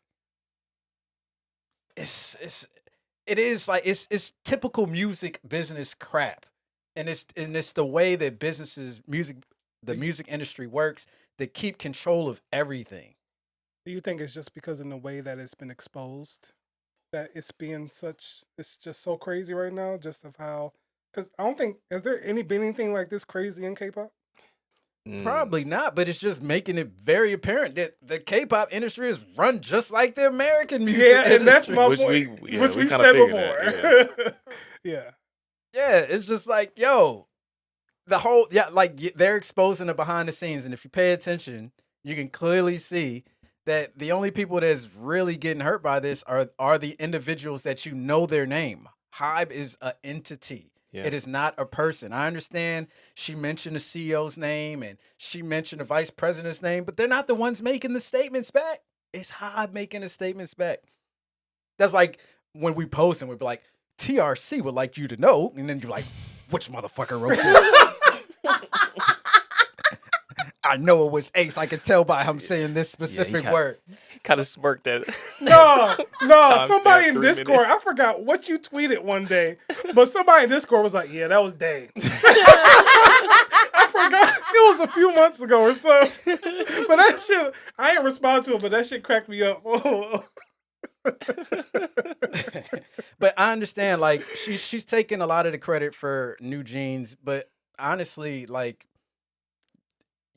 it is like it's typical music business crap. And it's the way that the music industry works that keep control of everything. Do you think it's just because in the way that it's been exposed that it's just so crazy right now, just of how, because I don't think, has there been anything like this crazy in K-pop? Probably not, but it's just making it very apparent that the K-pop industry is run just like the American music industry. And that's my point, which we said before. Yeah. Yeah, it's just like, yo, like they're exposing the behind the scenes, and if you pay attention, you can clearly see that the only people that's really getting hurt by this are the individuals that you know their name. HYBE is an entity. Yeah. It is not a person. I understand she mentioned the CEO's name and she mentioned the vice president's name, but they're not the ones making the statements back. It's HYBE making the statements back. That's like when we post and we'd be like, TRC would like you to know, and then you're like, which motherfucker wrote this? I know it was Ace. I could tell by him saying this specific word. He kind of smirked at it. No. Somebody in Discord, I forgot what you tweeted one day, but somebody in Discord was like, yeah, that was Dane. I forgot. It was a few months ago or so. But that shit, I ain't respond to it, but that shit cracked me up. But I understand, like, she's taking a lot of the credit for New Jeans, but honestly, like,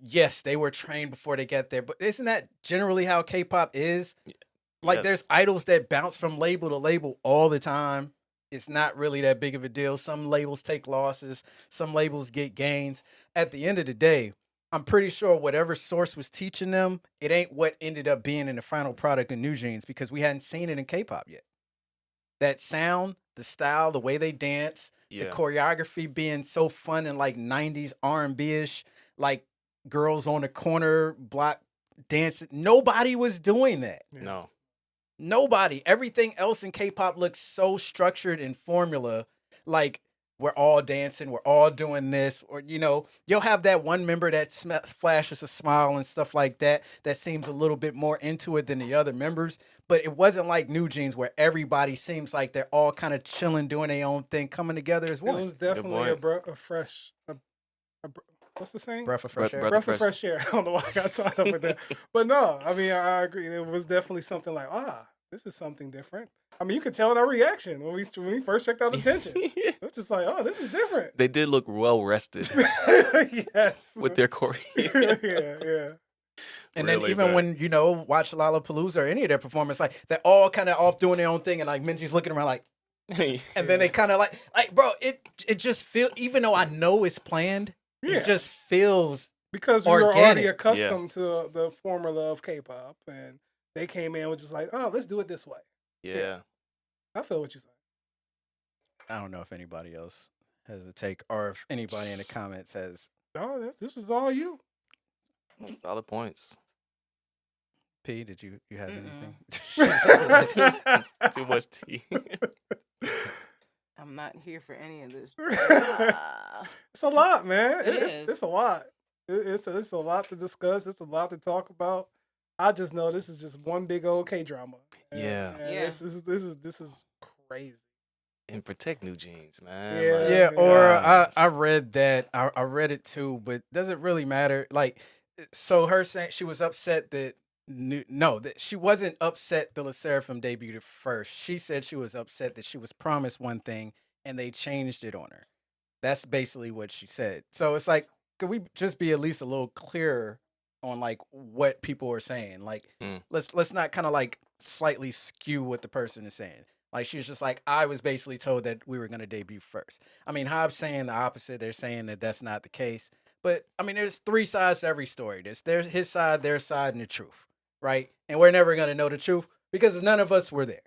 yes, they were trained before they got there, but isn't that generally how K-pop is? Like, there's idols that bounce from label to label all the time. It's not really that big of a deal. Some labels take losses. Some labels get gains. At the end of the day, I'm pretty sure whatever source was teaching them, it ain't what ended up being in the final product of New Jeans because we hadn't seen it in K-pop yet. That sound, the style, the way they dance, the choreography being so fun and like 90s R&B-ish, like girls on the corner block dancing. Nobody was doing that. No. Nobody. Everything else in K-pop looks so structured and formula. Like we're all dancing, we're all doing this, or you'll have that one member that flashes a smile and stuff like that. That seems a little bit more into it than the other members. But it wasn't like New Jeans where everybody seems like they're all kind of chilling, doing their own thing, coming together as one. It was definitely a fresh. What's the saying? Breath of fresh air. Breath of fresh air. I don't know why I got tied up with that. But no, I mean, I agree. It was definitely something like, this is something different. I mean, you could tell in our reaction when we first checked out the tension. It was just like, this is different. They did look well rested. Yes. With their choreo. Yeah. And really then even when, watch Lollapalooza or any of their performance, like they're all kind of off doing their own thing, and like Minji's looking around like, and then they kind of like bro, it just feels, even though I know it's planned, it just feels because we organic. were already accustomed to the formula of K-pop, and they came in with just like, let's do it this way. Yeah. I feel what you're saying. I don't know if anybody else has a take, or if anybody in the comments has. No, this was all you. Solid points. P, did you have anything? Too much tea. I'm not here for any of this. It's a lot, man. It's a lot. It's a lot to discuss. It's a lot to talk about. I just know this is just one big old K-drama. Yeah. This is crazy. And protect New Jeans, man. Yeah. I read that. I read it too, but does it really matter? Like, so her saying she was upset that that she wasn't upset the Sserafim debuted first. She said she was upset that she was promised one thing and they changed it on her. That's basically what she said. So it's like, could we just be at least a little clearer on like what people are saying? Like, let's not kind of like slightly skew what the person is saying. Like, she's just like, I was basically told that we were going to debut first. I mean, HYBE's saying the opposite. They're saying that that's not the case. But, I mean, there's three sides to every story. There's his side, their side, and the truth, right? And we're never going to know the truth because none of us were there.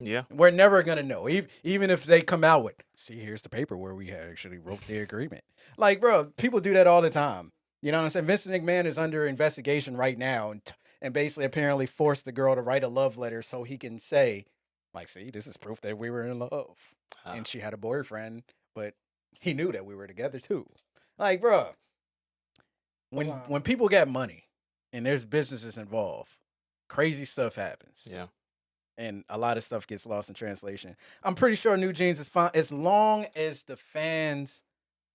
Yeah. We're never going to know. Even if they come out with, see, here's the paper where we actually wrote the agreement. Like, bro, people do that all the time. You know what I'm saying? Vincent McMahon is under investigation right now and basically apparently forced the girl to write a love letter so he can say, like, see, this is proof that we were in love. And she had a boyfriend, but he knew that we were together too. Like, bro, when people get money and there's businesses involved, crazy stuff happens. Yeah. And a lot of stuff gets lost in translation. I'm pretty sure New Jeans is fine as long as the fans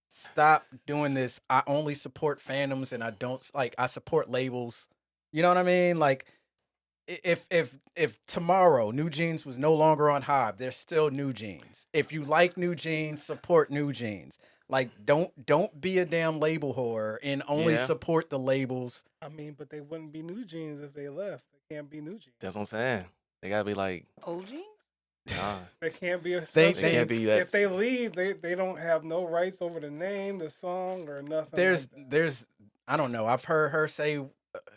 stop doing this. I only support fandoms and I support labels. You know what I mean? Like, if tomorrow New Jeans was no longer on HYBE, there's still New Jeans. If you like New Jeans, support New Jeans. Like, don't be a damn label whore and only support the labels. I mean, but they wouldn't be New Jeans if they left. They can't be New Jeans. That's what I'm saying. They gotta be like old jeans. Nah. They can't be a. They can't be that. If they leave, they don't have no rights over the name, the song, or nothing. There's I don't know. I've heard her say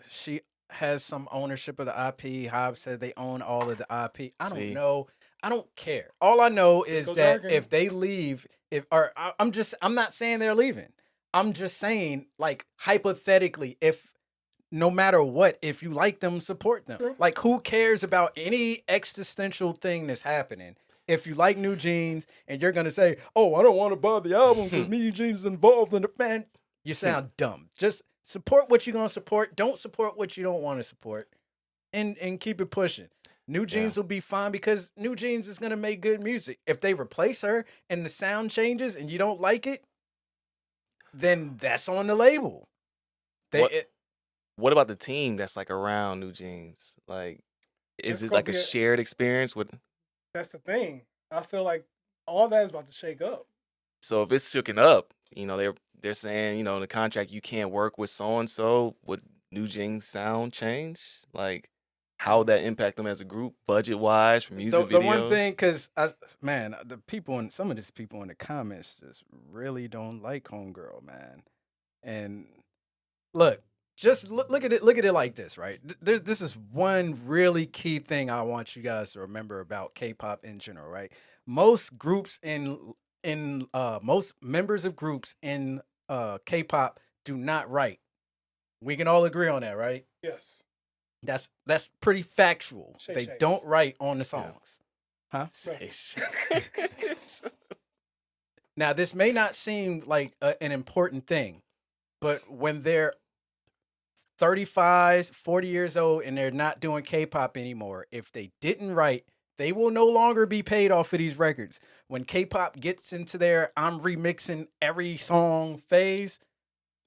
she has some ownership of the IP. HYBE said they own all of the IP. I don't know. I don't care. All I know is that if they leave, I'm not saying they're leaving. I'm just saying, like, hypothetically, if no matter what, if you like them, support them. Sure. Like, who cares about any existential thing that's happening? If you like New Jeans and you're gonna say, "Oh, I don't want to buy the album because New Jeans is involved in the band," you sound dumb. Just support what you're gonna support. Don't support what you don't want to support, and keep it pushing. New Jeans will be fine because New Jeans is gonna make good music. If they replace her and the sound changes and you don't like it, then that's on the label. What about the team that's like around New Jeans? Like, is it like a shared experience with? That's the thing. I feel like all that is about to shake up. So if it's shooken up, they're saying, in the contract you can't work with so and so. Would New Jeans sound change? Like, how would that impact them as a group, budget wise, for music videos? The one thing, because some of these people in the comments just really don't like Homegirl, man. And look, just look at it like this, right? This is one really key thing I want you guys to remember about K-pop in general, right? Most groups most members of groups in K-pop do not write. We can all agree on that, right? Yes. That's pretty factual. They don't write on the songs. Huh? Now, this may not seem like an important thing, but when they're 35, 40 years old and they're not doing K-pop anymore, if they didn't write, they will no longer be paid off of these records. When K-pop gets into their I'm remixing every song phase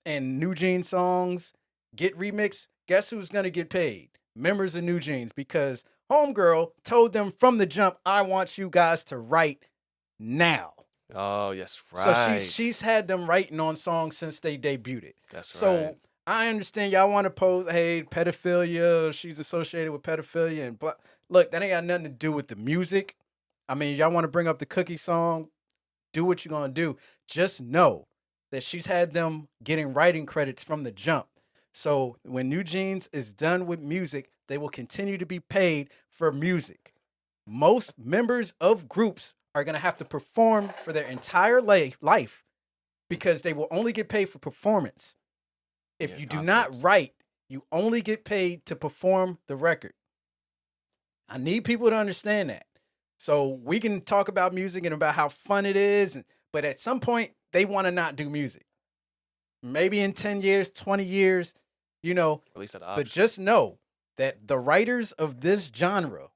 and New Jeans songs get remixed, guess who's going to get paid? Members of New Jeans, because Homegirl told them from the jump, I want you guys to write now. Oh, yes, So right. she's had them writing on songs since they debuted it. That's So right. I understand y'all want to pose, hey, pedophilia, she's associated with pedophilia and blah. Look, that ain't got nothing to do with the music. I mean, y'all want to bring up the Cookie song, do what you're gonna do. Just know that she's had them getting writing credits from the jump. So when New Jeans is done with music, they will continue to be paid for music. Most members of groups are gonna have to perform for their entire life because they will only get paid for performance. If you do not write, you only get paid to perform the record. I need people to understand that. So we can talk about music and about how fun it is, but at some point, they want to not do music. Maybe in 10 years, 20 years, you know. At least but just know that the writers of this genre,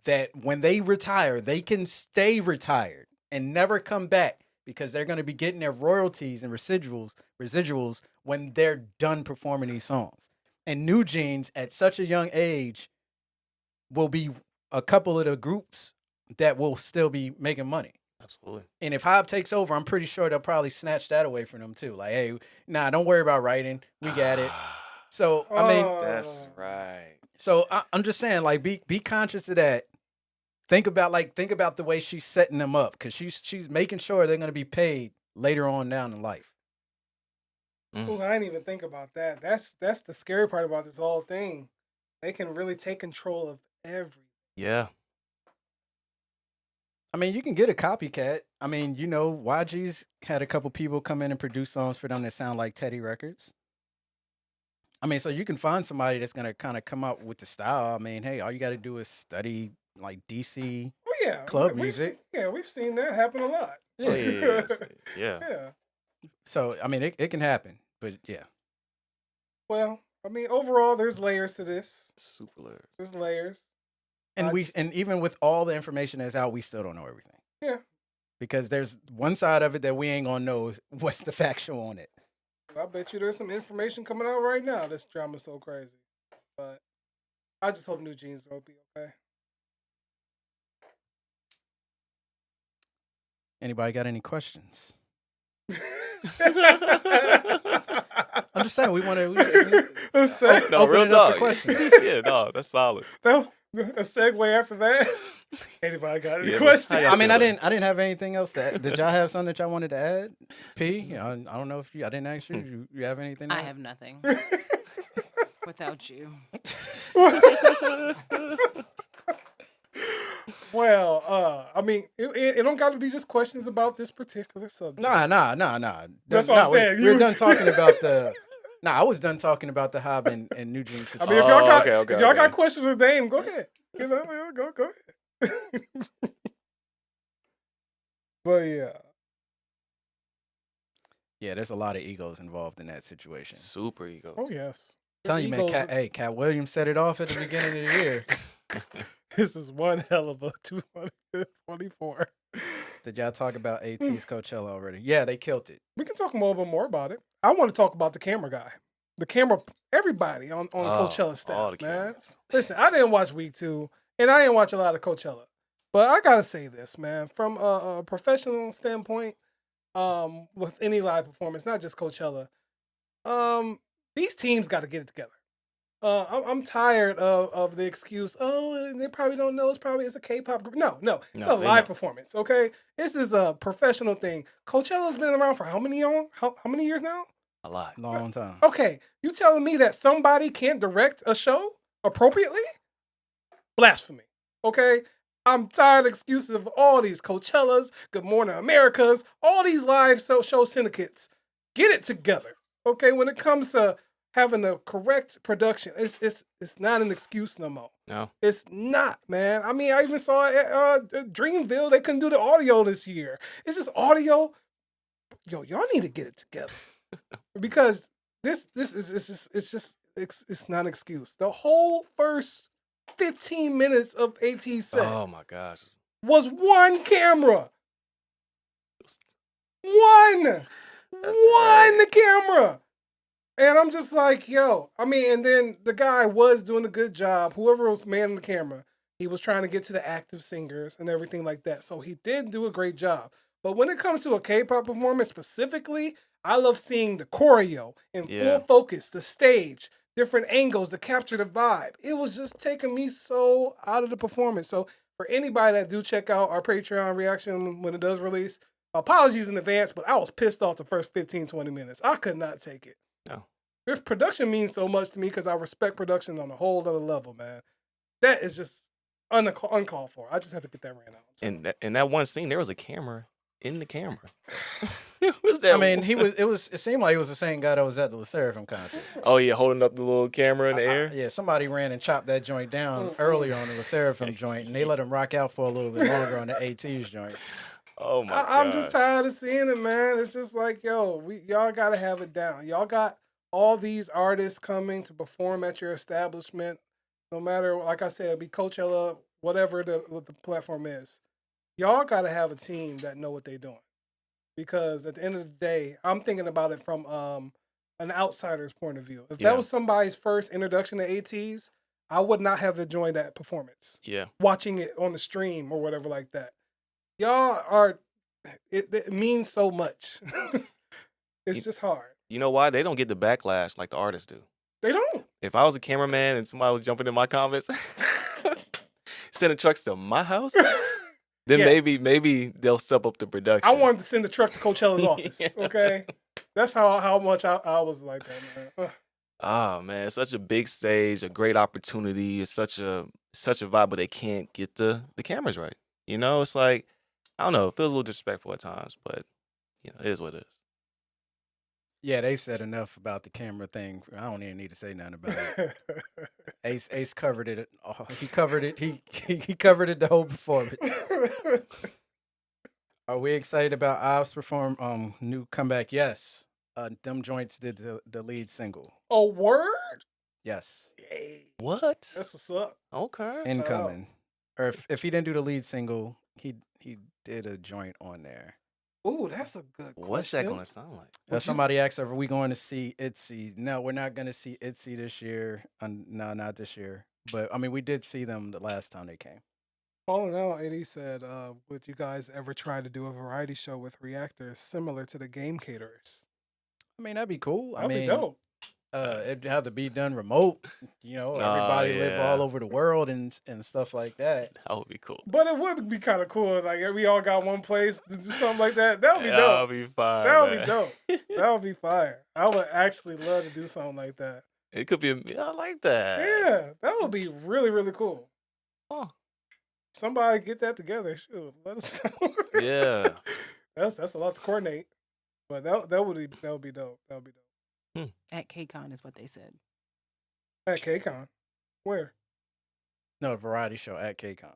that when they retire, they can stay retired and never come back because they're going to be getting their royalties and residuals when they're done performing these songs. And New Jeans, at such a young age, will be a couple of the groups that will still be making money. Absolutely. And if HYBE takes over, I'm pretty sure they'll probably snatch that away from them too. Like, hey, nah, don't worry about writing. We got it. So, I mean, that's right. So I'm just saying, like, be conscious of that. Think about the way she's setting them up, because she's making sure they're going to be paid later on down in life. Ooh, I didn't even think about that. That's the scary part about this whole thing. They can really take control of everything. Yeah. I mean, you can get a copycat. I mean, you know, YG's had a couple people come in and produce songs for them that sound like Teddy Records. I mean, so you can find somebody that's going to kind of come up with the style. I mean, hey, all you got to do is study like DC club music. We've seen that happen a lot. Yeah. Yeah. So, I mean, it can happen, but yeah. Well, I mean, overall, there's layers to this. Super layers. There's layers. And even with all the information that's out, we still don't know everything. Yeah. Because there's one side of it that we ain't gonna know what's the factual on it. I bet you there's some information coming out right now. This drama's so crazy. But I just hope New Jeans will be okay. Anybody got any questions? I'm just saying, we want to. No, real talk. Yeah, no, that's solid. A segue after that. Anybody got any questions? I mean, I didn't have anything else to add. Did y'all have something that y'all wanted to add? P, I don't know if I didn't ask you. You have anything? I have nothing. Without you. Well, I mean, it don't got to be just questions about this particular subject. Nah. That's what I'm saying. We're done talking about the. I was done talking about the HYBE and New Jeans situation. I mean, if y'all got questions with Dame, go ahead. You know, go ahead. But yeah. Yeah, there's a lot of egos involved in that situation. Super egos. Oh yes. I'm telling you, man. Cat Williams set it off at the beginning of the year. This is one hell of a 224. Did y'all talk about AT's Coachella already? Yeah, they killed it. We can talk a little bit more about it. I want to talk about the camera guy. Everybody on Coachella staff, all the man. cameras. Listen, I didn't watch week 2, and I didn't watch a lot of Coachella. But I got to say this, man. From a professional standpoint, with any live performance, not just Coachella, these teams got to get it together. I'm tired of the excuse. Oh, they probably don't know. It's a K-pop group. No, it's a live performance. Okay, this is a professional thing. Coachella's been around for how many years now? A lot, long time. Okay, you telling me that somebody can't direct a show appropriately? Blasphemy. Okay, I'm tired of excuses of all these Coachellas, Good Morning Americas, all these live show syndicates. Get it together. Okay, when it comes to having the correct production. It's not an excuse no more. No. It's not, man. I mean, I even saw at Dreamville, they couldn't do the audio this year. It's just audio. Yo, y'all need to get it together. Because this is it's not an excuse. The whole first 15 minutes of AT set Oh my gosh. was one camera. One camera. And I'm just like, yo, I mean, and then the guy was doing a good job. Whoever was manning the camera, he was trying to get to the active singers and everything like that. So he did do a great job. But when it comes to a K-pop performance specifically, I love seeing the choreo in full focus, the stage, different angles to capture the vibe. It was just taking me so out of the performance. So for anybody that do check out our Patreon reaction when it does release, apologies in advance, but I was pissed off the first 15, 20 minutes. I could not take it. No. This production means so much to me because I respect production on a whole other level, man. That is just uncalled for. I just have to get that ran out. And in that one scene, there was a camera in the camera. I mean, it seemed like he was the same guy that was at the Sserafim concert. Oh yeah, holding up the little camera in the air. Yeah, somebody ran and chopped that joint down earlier on the Sserafim joint, and they let him rock out for a little bit longer on the AT's joint. Oh my god. I'm just tired of seeing it, man. It's just like, yo, y'all gotta have it down. Y'all got all these artists coming to perform at your establishment. No matter, like I said, be Coachella, whatever what the platform is. Y'all gotta have a team that know what they're doing. Because at the end of the day, I'm thinking about it from an outsider's point of view. If that was somebody's first introduction to ATs, I would not have enjoyed that performance. Yeah. Watching it on the stream or whatever like that. Y'all are, it means so much. It's just hard. You know why? They don't get the backlash like the artists do. They don't. If I was a cameraman and somebody was jumping in my comments, sending trucks to my house, then maybe they'll step up the production. I wanted to send the truck to Coachella's office. Okay, that's how much I was like that, man. Ah man, it's such a big stage, a great opportunity. It's such a vibe, but they can't get the cameras right. You know, it's like, I don't know, it feels a little disrespectful at times, but you know, it is what it is. Yeah, they said enough about the camera thing. I don't even need to say nothing about it. Ace covered it. He covered it. He covered it the whole performance. Are we excited about HYBE's new comeback? Yes. Them joints did the lead single. A word? Yes. Yay. What? That's what's up. Okay. Incoming. Or if he didn't do the lead single, he did a joint on there. Ooh, that's a good question. What's that going to sound like? Somebody asked, are we going to see ITZY? No, we're not going to see ITZY this year. No, not this year. But, I mean, we did see them the last time they came. Following out, Eddie said, would you guys ever try to do a variety show with reactors similar to the game caterers? I mean, that'd be cool. That'd be dope. It'd have to be done remote. You know, everybody live all over the world and stuff like that. That would be cool. But it would be kind of cool. Like, we all got one place to do something like that. That would be dope. That would be fire. That would be dope. That would be fire. I would actually love to do something like that. It could be, I like that. Yeah, that would be really, really cool. Huh. Somebody get that together. Shoot, let us know. Yeah. That's a lot to coordinate. But that would be dope. That would be dope. At KCON is what they said. At KCON? Where? No, a variety show at KCON.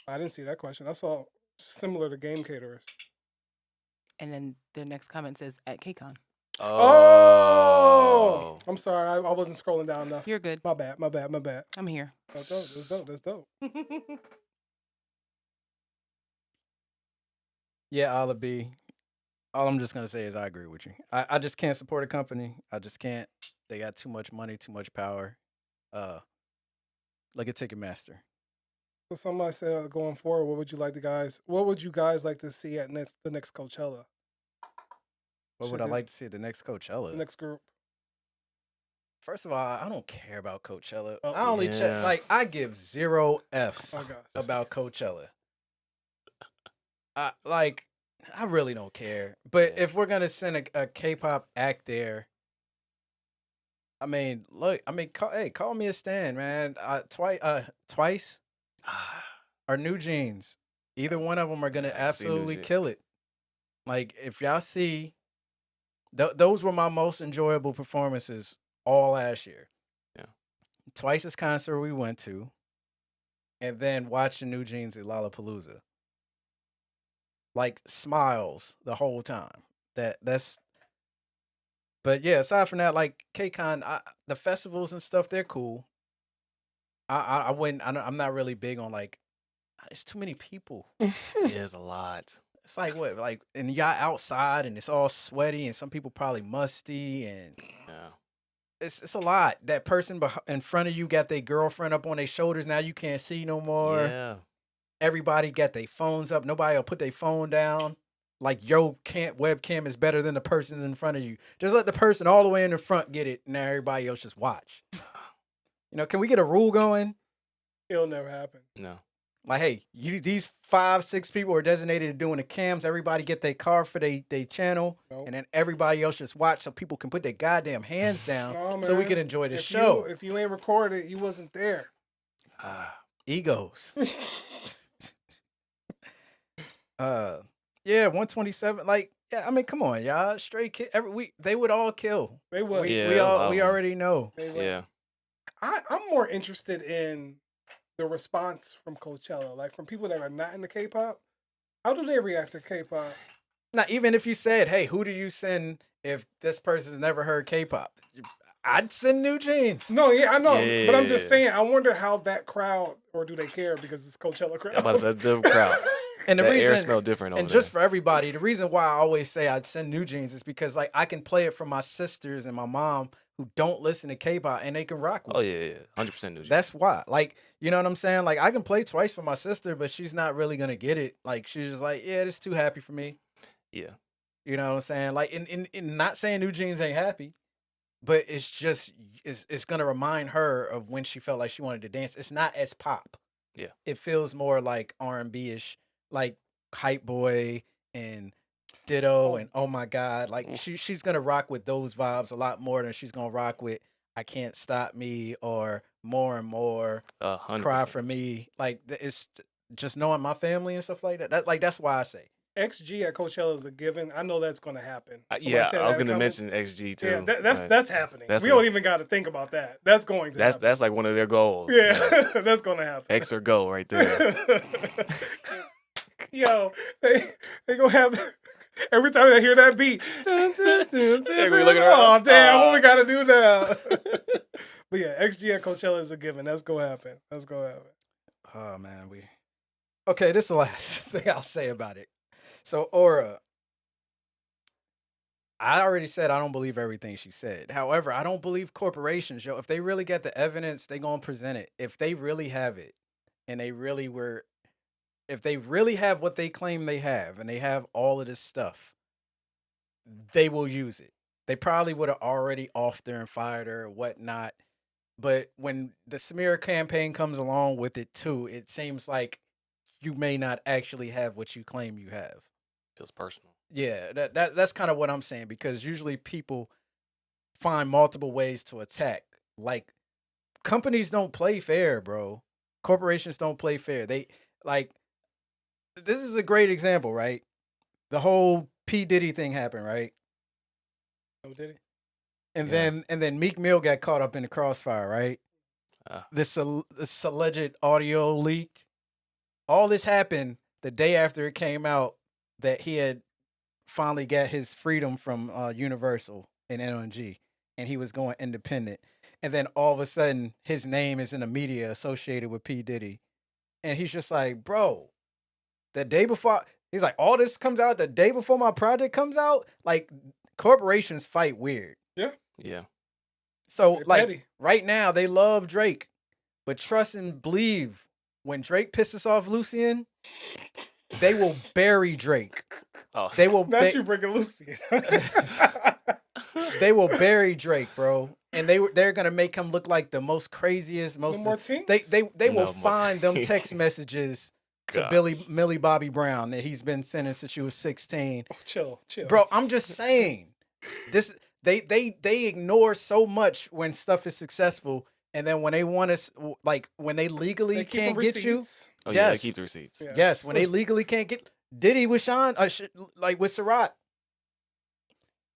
I didn't see that question. I saw similar to game caterers. And then their next comment says at KCON. Oh! I'm sorry. I wasn't scrolling down enough. You're good. My bad. I'm here. That's dope. That's dope. Yeah, HYBE. All I'm just going to say is I agree with you. I just can't support a company. I just can't. They got too much money, too much power. Like a Ticketmaster. So somebody said going forward, what would you guys like to see at the next Coachella? What would I like to see at the next Coachella? The next group. First of all, I don't care about Coachella. I only check, I give 0 Fs about Coachella. I really don't care. But if we're gonna send a K-pop act there, I mean, look, call me a stan, man. Twice or New Jeans. Either one of them are gonna absolutely kill it. Like, if y'all see those were my most enjoyable performances all last year. Yeah. Twice's concert we went to, and then watching New Jeans at Lollapalooza. Like smiles the whole time. That's. But yeah, aside from that, like KCON, the festivals and stuff, they're cool. I wouldn't. I'm not really big on like. It's too many people. Yeah, it's a lot. It's like what, like, and y'all outside, and it's all sweaty, and some people probably musty, and Yeah. it's a lot. That person in front of you got their girlfriend up on their shoulders. Now you can't see no more. Yeah. Everybody got their phones up. Nobody will put their phone down. Like your webcam is better than the person's in front of you. Just let the person all the way in the front get it. Now everybody else just watch. You know, can we get a rule going? It'll never happen. No. Like, hey, these 5-6 people are designated to doing the cams. Everybody get their card for their channel, Nope. and then everybody else just watch so people can put their goddamn hands down No, so we man. can enjoy the If show. if you ain't recorded, you wasn't there. Egos. Yeah, 127. Like, yeah, I mean, come on, y'all. Straight kid. Every week they would all kill. They would. Yeah, we a lot of them. already know. They would. Yeah. I'm more interested in the response from Coachella, like from people that are not into K-pop. How do they react to K-pop? Now, even if you said, "Hey, who do you send if this person's never heard K-pop?" I'd send New Jeans. No, yeah, I know, Yeah. but I'm just saying. I wonder how that crowd, or do they care because it's Coachella crowd? I'm about to say, the crowd. And the That air reason, smell different over and there. just for everybody, the reason why I always say I'd send New Jeans is because like I can play it for my sisters and my mom who don't listen to K-pop and they can rock with Oh, it. yeah. 100% New Jeans. That's why. Like, you know what I'm saying? Like I can play Twice for my sister, but she's not really gonna get it. Like she's just like, yeah, it's too happy for me. Yeah. You know what I'm saying? Like in not saying New Jeans ain't happy, but it's just it's gonna remind her of when she felt like she wanted to dance. It's not as pop. Yeah. It feels more like R&B-ish, like HYBE and Ditto and Oh My God. Like she's gonna rock with those vibes a lot more than she's gonna rock with I Can't Stop Me or More and More, 100%. Cry for Me. Like it's just knowing my family and stuff like that. That's why I say. XG at Coachella is a given. I know that's going to happen. Somebody Yeah, said I was that in going to comments. mention XG too. Yeah, but that's happening. that's We a- don't even got to think about that. That's going to happen. That's like one of their goals. Yeah, that's going to happen. X or go right there. Yo, they gonna have every time they hear that beat. They be looking Oh around. damn, what we gotta do now? But yeah, XG at Coachella is a given. That's gonna happen. That's gonna happen. Oh man, okay. This is the last thing I'll say about it. So Aura, I already said I don't believe everything she said. However, I don't believe corporations, yo. If they really got the evidence, they gonna present it. If they really have it, and if they really have what they claim they have, and they have all of this stuff, they will use it. They probably would have already offed her and fired her or whatnot. But when the smear campaign comes along with it too, it seems like you may not actually have what you claim you have. Feels personal. Yeah, that's kind of what I'm saying, because usually people find multiple ways to attack. Like companies don't play fair, bro. Corporations don't play fair. They like this is a great example, right? The whole P. Diddy thing happened, right? Oh, did he? And Yeah. then Meek Mill got caught up in the crossfire, right? This alleged audio leak. All this happened the day after it came out that he had finally got his freedom from Universal and NONG, and he was going independent. And then all of a sudden, his name is in the media associated with P. Diddy. And he's just like, bro, the day before, he's like, all this comes out the day before my project comes out? Like, corporations fight weird. Yeah. So, They're like, petty. right now, they love Drake. But trust and believe, when Drake pisses off Lucien, they will bury Drake. Oh. They will Not you bringing Lucy. they will bury Drake, bro. And they're gonna make him look like the most craziest, No most more tinks? they No will more find them tinks. text messages to Gosh. Millie Bobby Brown that he's been sending since she was 16. Oh, chill. Bro, I'm just saying. This they ignore so much when stuff is successful, and then when they want to, like, when they legally They keep can't them get you. receipts. Oh, yeah, they Yes. keep the receipts. Yeah. Yes, when they legally can't get Diddy with Sean, like with Ciroc.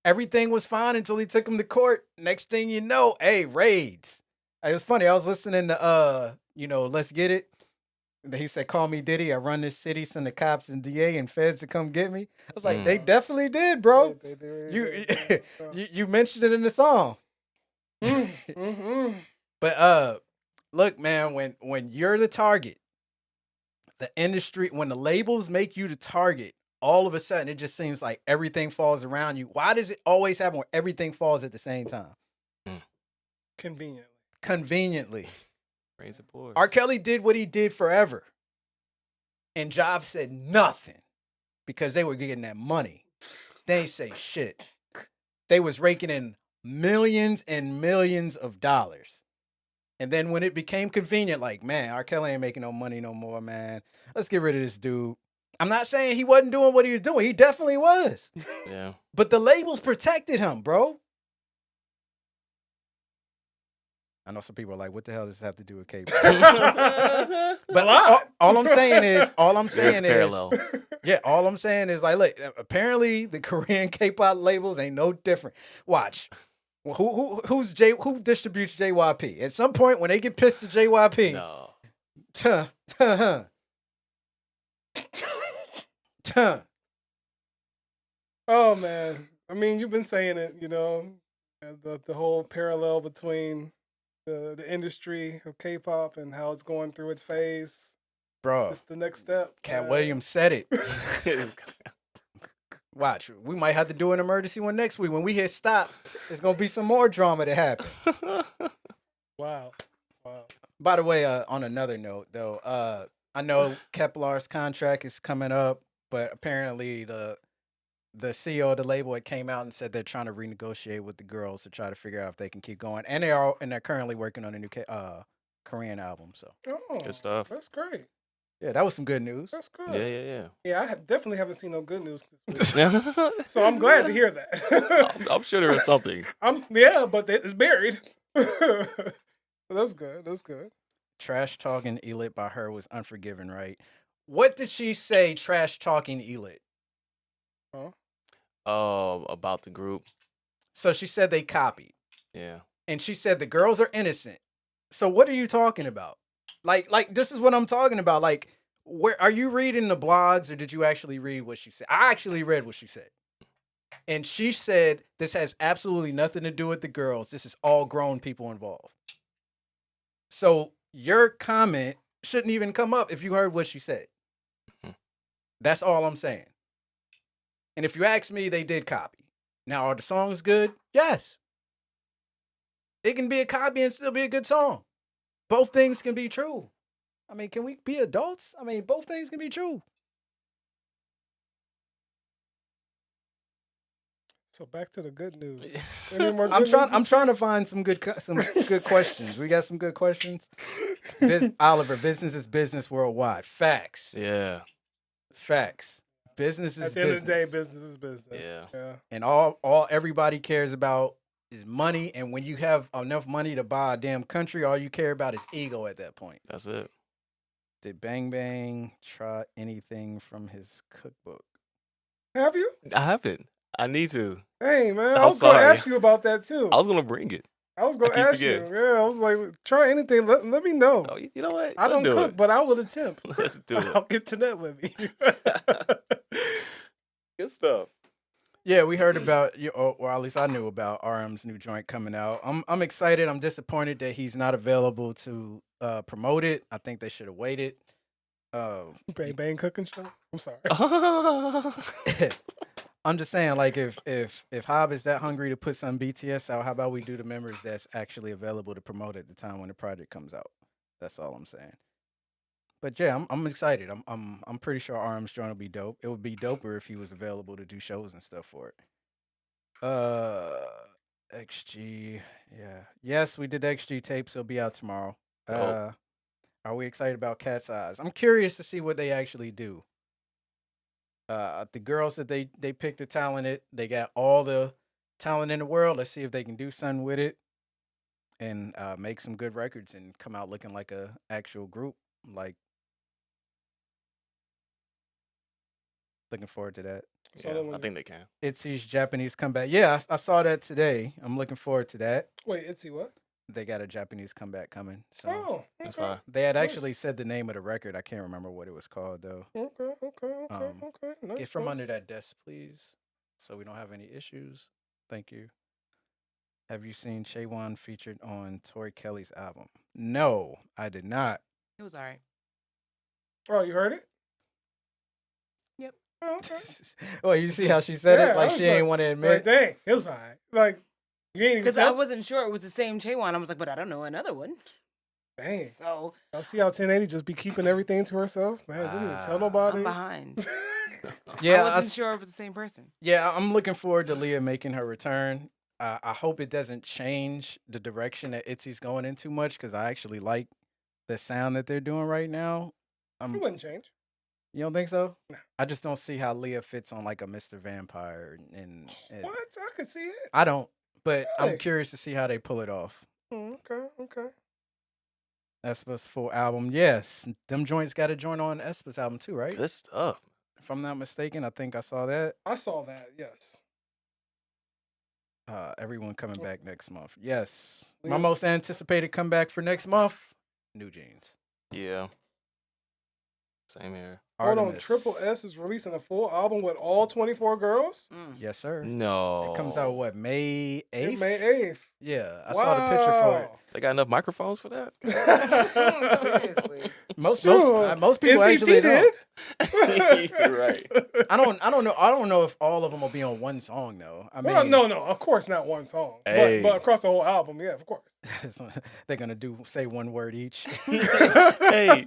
Everything was fine until he took him to court. Next thing you know, hey, raids. It was funny. I was listening to Let's Get It. He said, "Call me Diddy. I run this city. Send the cops and DA and feds to come get me." I was like, "They definitely did, bro. They You you mentioned it in the song." But look, man, when you're the target, the industry, when the labels make you the target, all of a sudden it just seems like everything falls around you. Why does it always happen where everything falls at the same time? Conveniently. Praise the boys. R. Kelly did what he did forever. And Job said nothing because they were getting that money. They ain't say shit. They was raking in millions and millions of dollars. And then when it became convenient, like, man, R. Kelly ain't making no money no more, man. Let's get rid of this dude. I'm not saying he wasn't doing what he was doing. He definitely was. Yeah. But the labels protected him, bro. I know some people are like, what the hell does this have to do with K-pop? But all I'm saying is, all I'm saying is, like, look, apparently the Korean K-pop labels ain't no different. Watch. Who distributes JYP? At some point, when they get pissed at JYP, No. Oh man, I mean, you've been saying it, the whole parallel between the industry of K-pop and how it's going through its phase. Bro, it's the next step. Cat Williams said it. Watch, we might have to do an emergency one next week. When we hit stop, there's gonna be some more drama to happen. Wow. By the way, on another note, though, I know Kepler's contract is coming up, but apparently the CEO of the label had came out and said they're trying to renegotiate with the girls to try to figure out if they can keep going, and they're currently working on a new Korean album. So good stuff. That's great. Yeah, that was some good news. That's good. Yeah. Yeah, I definitely haven't seen no good news this week. So I'm glad to hear that. I'm sure there is something. But it's buried. That's good. That's good. Trash talking Elit by her was unforgiving, right? What did she say? Trash talking Elit. Huh? About the group. So she said they copied. Yeah. And she said the girls are innocent. So what are you talking about? Like this is what I'm talking about. Like, where are you reading the blogs, or did you actually read what she said? I actually read what she said. And she said this has absolutely nothing to do with the girls. This is all grown people involved. So your comment shouldn't even come up if you heard what she said. That's all I'm saying. And if you ask me, they did copy. Now, are the songs good? Yes. It can be a copy and still be a good song. Both things can be true. I mean, can we be adults? I mean, both things can be true. So back to the good news. Any more I'm good trying to find some good questions. We got some good questions. Oliver, business is business worldwide. Facts. Yeah. Facts. Business is business. At the end of the day, business is business. Yeah. And all everybody cares about is money. And when you have enough money to buy a damn country, all you care about is ego at that point. That's it. Did Bang Bang try anything from his cookbook? Have you? I haven't. I need to. Hey, man. I'm I was going to sorry. ask you about that, too. I was gonna bring it. I was going to keep ask you. forgetting. Yeah, I was like, try anything. Let me know. Oh, you know what? I don't Let's do cook, it. but I would attempt. Let's do it. I'll get to that with you. Good stuff. Yeah, we heard about you, or at least I knew about RM's new joint coming out. I'm excited. I'm disappointed that he's not available to promote it. I think they should have waited. Bang Bang cooking show. I'm sorry. I'm just saying, like, if HYBE is that hungry to put some BTS out, how about we do the members that's actually available to promote at the time when the project comes out? That's all I'm saying. But yeah, I'm excited. I'm pretty sure RM's joint will be dope. It would be doper if he was available to do shows and stuff for it. XG, yeah. Yes, we did XG tapes. It'll be out tomorrow. Are we excited about Cat's Eyes? I'm curious to see what they actually do. The girls that they picked are talented. They got all the talent in the world. Let's see if they can do something with it and make some good records and come out looking like a actual group. Like Looking forward to that. Yeah, I think they can. Itzy's Japanese comeback. Yeah, I saw that today. I'm looking forward to that. Wait, Itzy what? They got a Japanese comeback coming. So Oh, That's fine. they had actually said the name of the record. I can't remember what it was called though. Okay. Nice, Get from nice. under that desk, please, so we don't have any issues. Thank you. Have you seen Shaywon featured on Tori Kelly's album? No, I did not. It was all right. Oh, you heard it? Yep. Oh, okay. Well, you see how she said Yeah, it? Like I was she ain't like- want to Like, admit. dang, it was alright. Like, you ain't even Because I tell? wasn't sure it was the same Chaewon. I was like, but I don't know another one. Dang. So Y'all see how 1080 just be keeping everything to herself? Man, didn't even tell nobody. I'm behind. Yeah, I wasn't sure it was the same person. Yeah, I'm looking forward to Leah making her return. I hope it doesn't change the direction that Itzy's going in too much because I actually like the sound that they're doing right now. It wouldn't change. You don't think so? No. I just don't see how Leah fits on like a Mr. Vampire. And What? I could see it. I don't, but I'm Really? curious to see how they pull it off. Okay. Aespa's full album, yes. Them joints got a joint on Aespa's album too, right? Good stuff. If I'm not mistaken, I think I saw that. I saw that, yes. Everyone coming back next month. Yes. My Leah's- most anticipated comeback for next month, New Jeans. Yeah. Same here. Hold on, Artemis. Triple S is releasing a full album with all 24 girls? Yes, sir. No. It comes out what, May 8th? It May 8th. Yeah, I saw the picture for it. They got enough microphones for that? Seriously. Most Most people actually don't. You're right. I don't know if all of them will be on one song though. I mean, Well, no, of course not one song. Hey. But across the whole album, yeah, of course. they're gonna say one word each. Hey,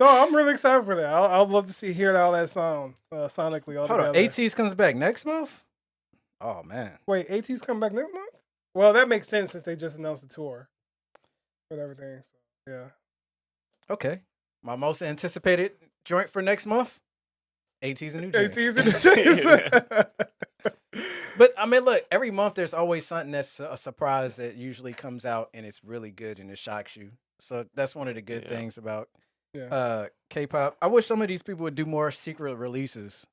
No, I'm really excited for that. I'd love to hear all that sound sonically all Hold on, together. AT's comes back next month. Oh man, Wait, AT's coming back next month? Well, that makes sense since they just announced the tour and everything. So, yeah. okay. My most anticipated joint for next month, AT's and New Jeans. AT's and the Jays. But I mean, look, every month there's always something that's a surprise that usually comes out and it's really good and it shocks you. So that's one of the good things about K-pop. I wish some of these people would do more secret releases.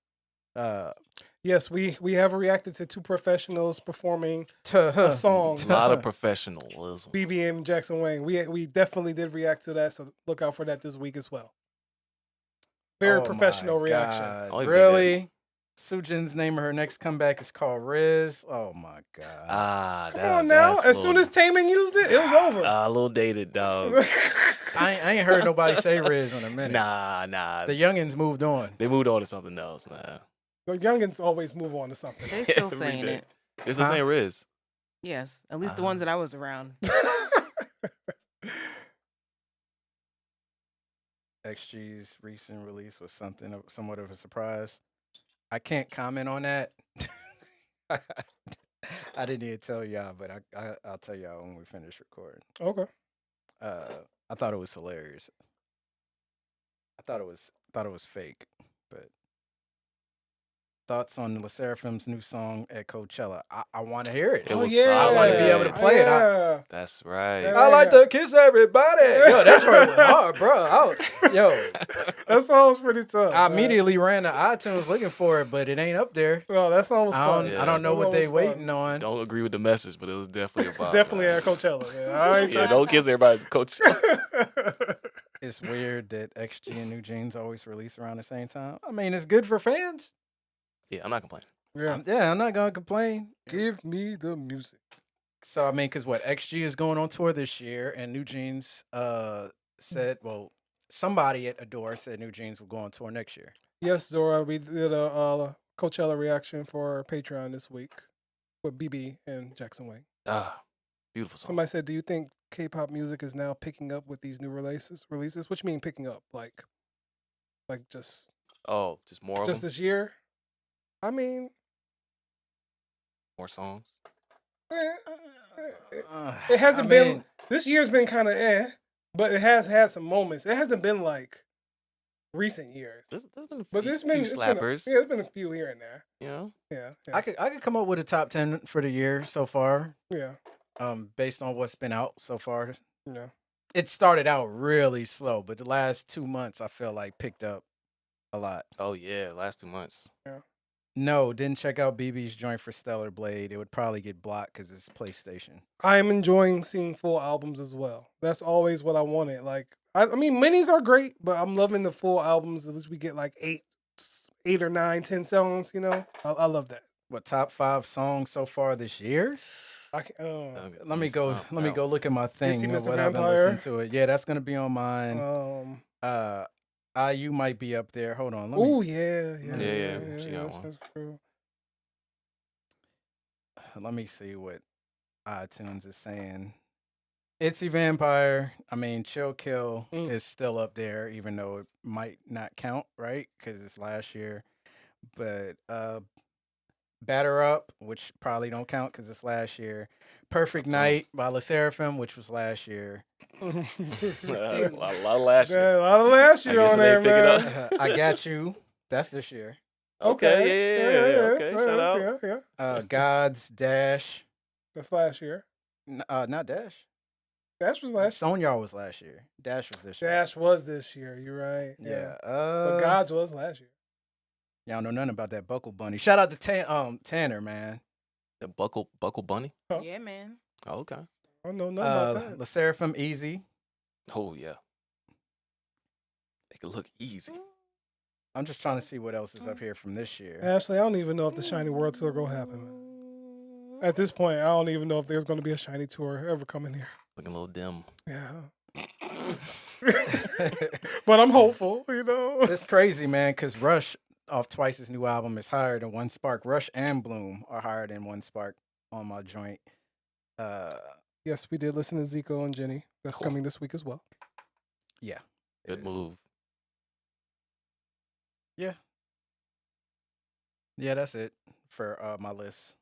Yes, we have reacted to two professionals performing a song. A lot of professionalism. BB and Jackson Wang. We definitely did react to that, so look out for that this week as well. Very Oh professional my reaction. God, Only really? Sujin's name of her next comeback is called Riz. Oh my God. Come Come on now. As soon as Taemin used it, it was over. A little dated, dog. I ain't heard nobody say Riz in a minute. Nah. The youngins moved on. They moved on to something else, man. The youngins always move on to something. They still Every saying day. it. They're still saying Riz. Yes, at least the ones that I was around. XG's recent release was somewhat of a surprise. I can't comment on that. I didn't even tell y'all, but I'll tell y'all when we finish recording. Okay. I thought it was hilarious. I thought it was fake, but thoughts on the Seraphim's new song at Coachella? I want to hear it. It was I want to be able to play it. Yeah. That's right. I like to kiss everybody. Yo, that joint was hard, bro. That song was pretty tough. I man. immediately ran to iTunes looking for it, but it ain't up there. Well, that song was fun. Yeah. I don't know That what they song was fun. waiting on. Don't agree with the message, but it was definitely a vibe. Definitely man. at Coachella. Yeah, all right. Yeah, don't kiss everybody, Coach. It's weird that XG and New Jeans always release around the same time. I mean, it's good for fans. Yeah, I'm not complaining. Yeah. I'm not gonna complain. Give me the music. So I mean, because XG is going on tour this year, and New Jeans said, well, somebody at Adore said New Jeans will go on tour next year. Yes, Zora, we did a Coachella reaction for Patreon this week with BB and Jackson Wang. Beautiful song. Somebody said, do you think K-pop music is now picking up with these new releases? What you mean picking up? Like just Just more of just them? this year? I mean, More songs? it hasn't been. This year's been kind of but it has had some moments. It hasn't been like recent years. There's been a But few, there's been slappers. there's been a few here and there. You know? Yeah. I could come up with a top 10 for the year so far. Yeah. Based on what's been out so far. Yeah. It started out really slow, but the last 2 months I feel like picked up A lot. Oh yeah, last 2 months. Yeah. No, didn't check out BB's joint for Stellar Blade. It would probably get blocked because it's PlayStation. I am enjoying seeing full albums as well. That's always what I wanted. Like, I mean, minis are great, but I'm loving the full albums. At least we get like 8 or 9, 10 songs. You know, I love that. What top 5 songs so far this year? I can, Let me go. Let me go look at my thing. Itzy Mr. What I've been Vampire. listening to it. Yeah, that's gonna be on mine. IU might be up there. Hold on. Oh yeah. She got one. That's true. Let me see what iTunes is saying. Itzy Vampire. I mean, Chill Kill is still up there, even though it might not count, right? Because it's last year. But Batter Up, which probably don't count because it's last year. Perfect Night by Sserafim, which was last year. A lot of last year. Yeah, a lot of last year on there, man. I Got You. That's this year. Okay, yeah. Okay, shout out. Yeah. God's Dash. That's last year. Not Dash. Dash was last year. Sonyar was last year. Dash was this year. Dash was this year. You're right. Yeah. But God's was last year. Y'all know nothing about that Buckle Bunny. Shout out to Tanner, man. The Buckle Bunny? Huh? Yeah, man. Oh, okay. I don't know nothing about that. Seraphim Easy. Oh yeah. Make it look easy. I'm just trying to see what else is up here from this year. Ashley, I don't even know if the Shiny World Tour gonna happen. At this point, I don't even know if there's gonna be a Shiny Tour ever coming here. Looking a little dim. Yeah. But I'm hopeful, you know. It's crazy, man, because Rush off Twice's new album is higher than One Spark. Rush and Bloom are higher than One Spark on my joint. Yes, we did listen to Zico and Jenny. That's coming this week as well. Yeah. Good move. Yeah. Yeah, that's it for my list,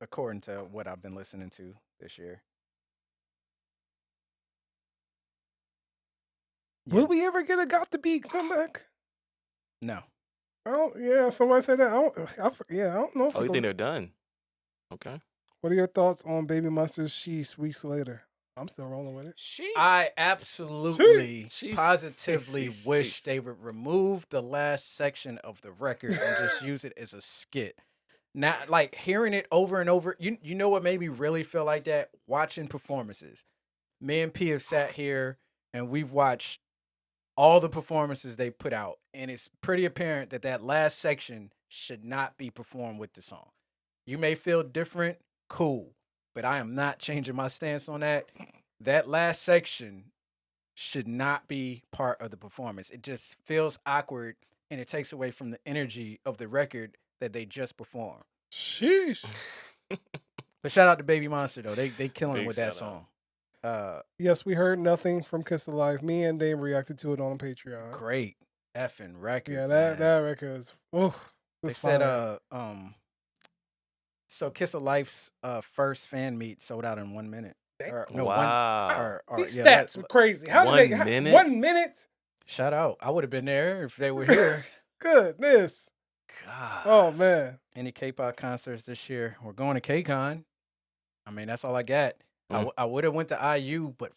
according to what I've been listening to this year. Yeah. Will we ever get a Got the Beat comeback? No. Oh yeah, somebody said that. I don't know. If Oh, you think they're done? Okay. What are your thoughts on Baby Monster's Sheesh weeks later? I'm still rolling with it. I absolutely, Sheesh. positively Sheesh. wish they would remove the last section of the record and just use it as a skit. Now, like hearing it over and over, you know what made me really feel like that? Watching performances. Me and P have sat here and we've watched all the performances they put out, and it's pretty apparent that that last section should not be performed with the song. You may feel different, cool, but I am not changing my stance on that. That last section should not be part of the performance. It just feels awkward, and it takes away from the energy of the record that they just performed. Sheesh. But shout out to Baby Monster though. They killing Big with that shout out. song. Yes, we heard nothing from Kiss Alive. Me and Dame reacted to it on Patreon. Great effing record. Yeah, man. that record is. They said so Kiss of Life's first fan meet sold out in 1 minute. Wow. These yeah, stats are crazy. How One did they? minute? 1 minute? Shout out. I would have been there if they were here. Goodness. God. Oh man. Any K-pop concerts this year? We're going to KCON. I mean, that's all I got. I would have went to IU, but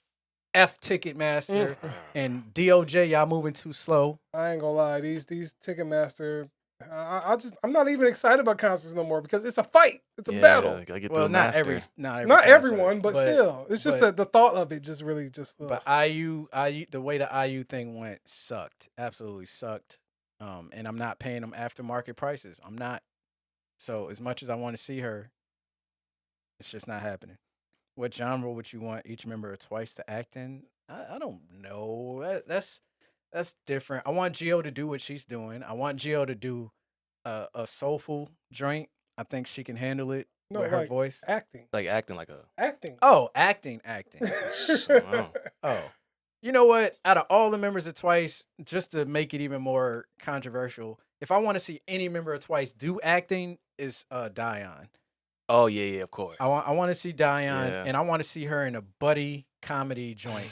F Ticketmaster and DOJ, y'all moving too slow. I ain't gonna lie. These Ticketmaster. I'm not even excited about concerts no more because it's a fight. It's a battle. Gotta get Well, the not master. every Not concert, everyone, but still, it's just the thought of it just really just. But IU, the way the IU thing went sucked. Absolutely sucked. And I'm not paying them aftermarket prices. I'm not. So as much as I want to see her, it's just not happening. What genre would you want each member of Twice to act in? I don't know. That's different. I want Gio to do what she's doing. I want Gio to do a soulful joint. I think she can handle it with her voice. Acting. Like acting like a. Acting. Oh, acting. Wow. Oh. You know what? Out of all the members of Twice, just to make it even more controversial, if I want to see any member of Twice do acting, is Dion. Oh yeah, of course. I want to see Dion, Yeah. and I want to see her in a buddy comedy joint.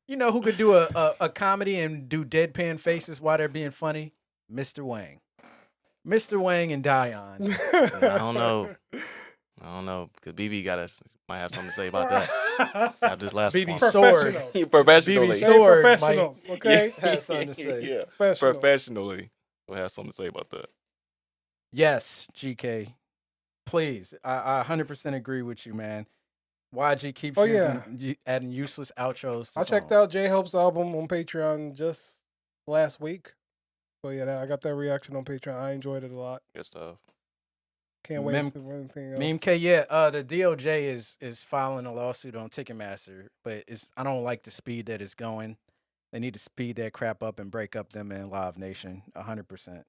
You know who could do a comedy and do deadpan faces while they're being funny? Mr. Wang. Mr. Wang and Dion. I don't know. Because BB might have something to say about that. Now this last BB performance. Sword. Professionals. You professionally. BB They Sword, professionals, Mike. okay? Has something to say. Yeah. Professionals. Professionally. We'll have something to say about that. Yes, GK. Please. I 100% agree with you, man. YG keeps Oh, yeah. adding useless outros to I checked songs. out J-Hope's album on Patreon just last week. So yeah, I got that reaction on Patreon. I enjoyed it a lot. Good stuff. Can't wait to anything else. Meme K, yeah. The DOJ is filing a lawsuit on Ticketmaster, but I don't like the speed that it's going. They need to speed that crap up and break up them and Live Nation 100%.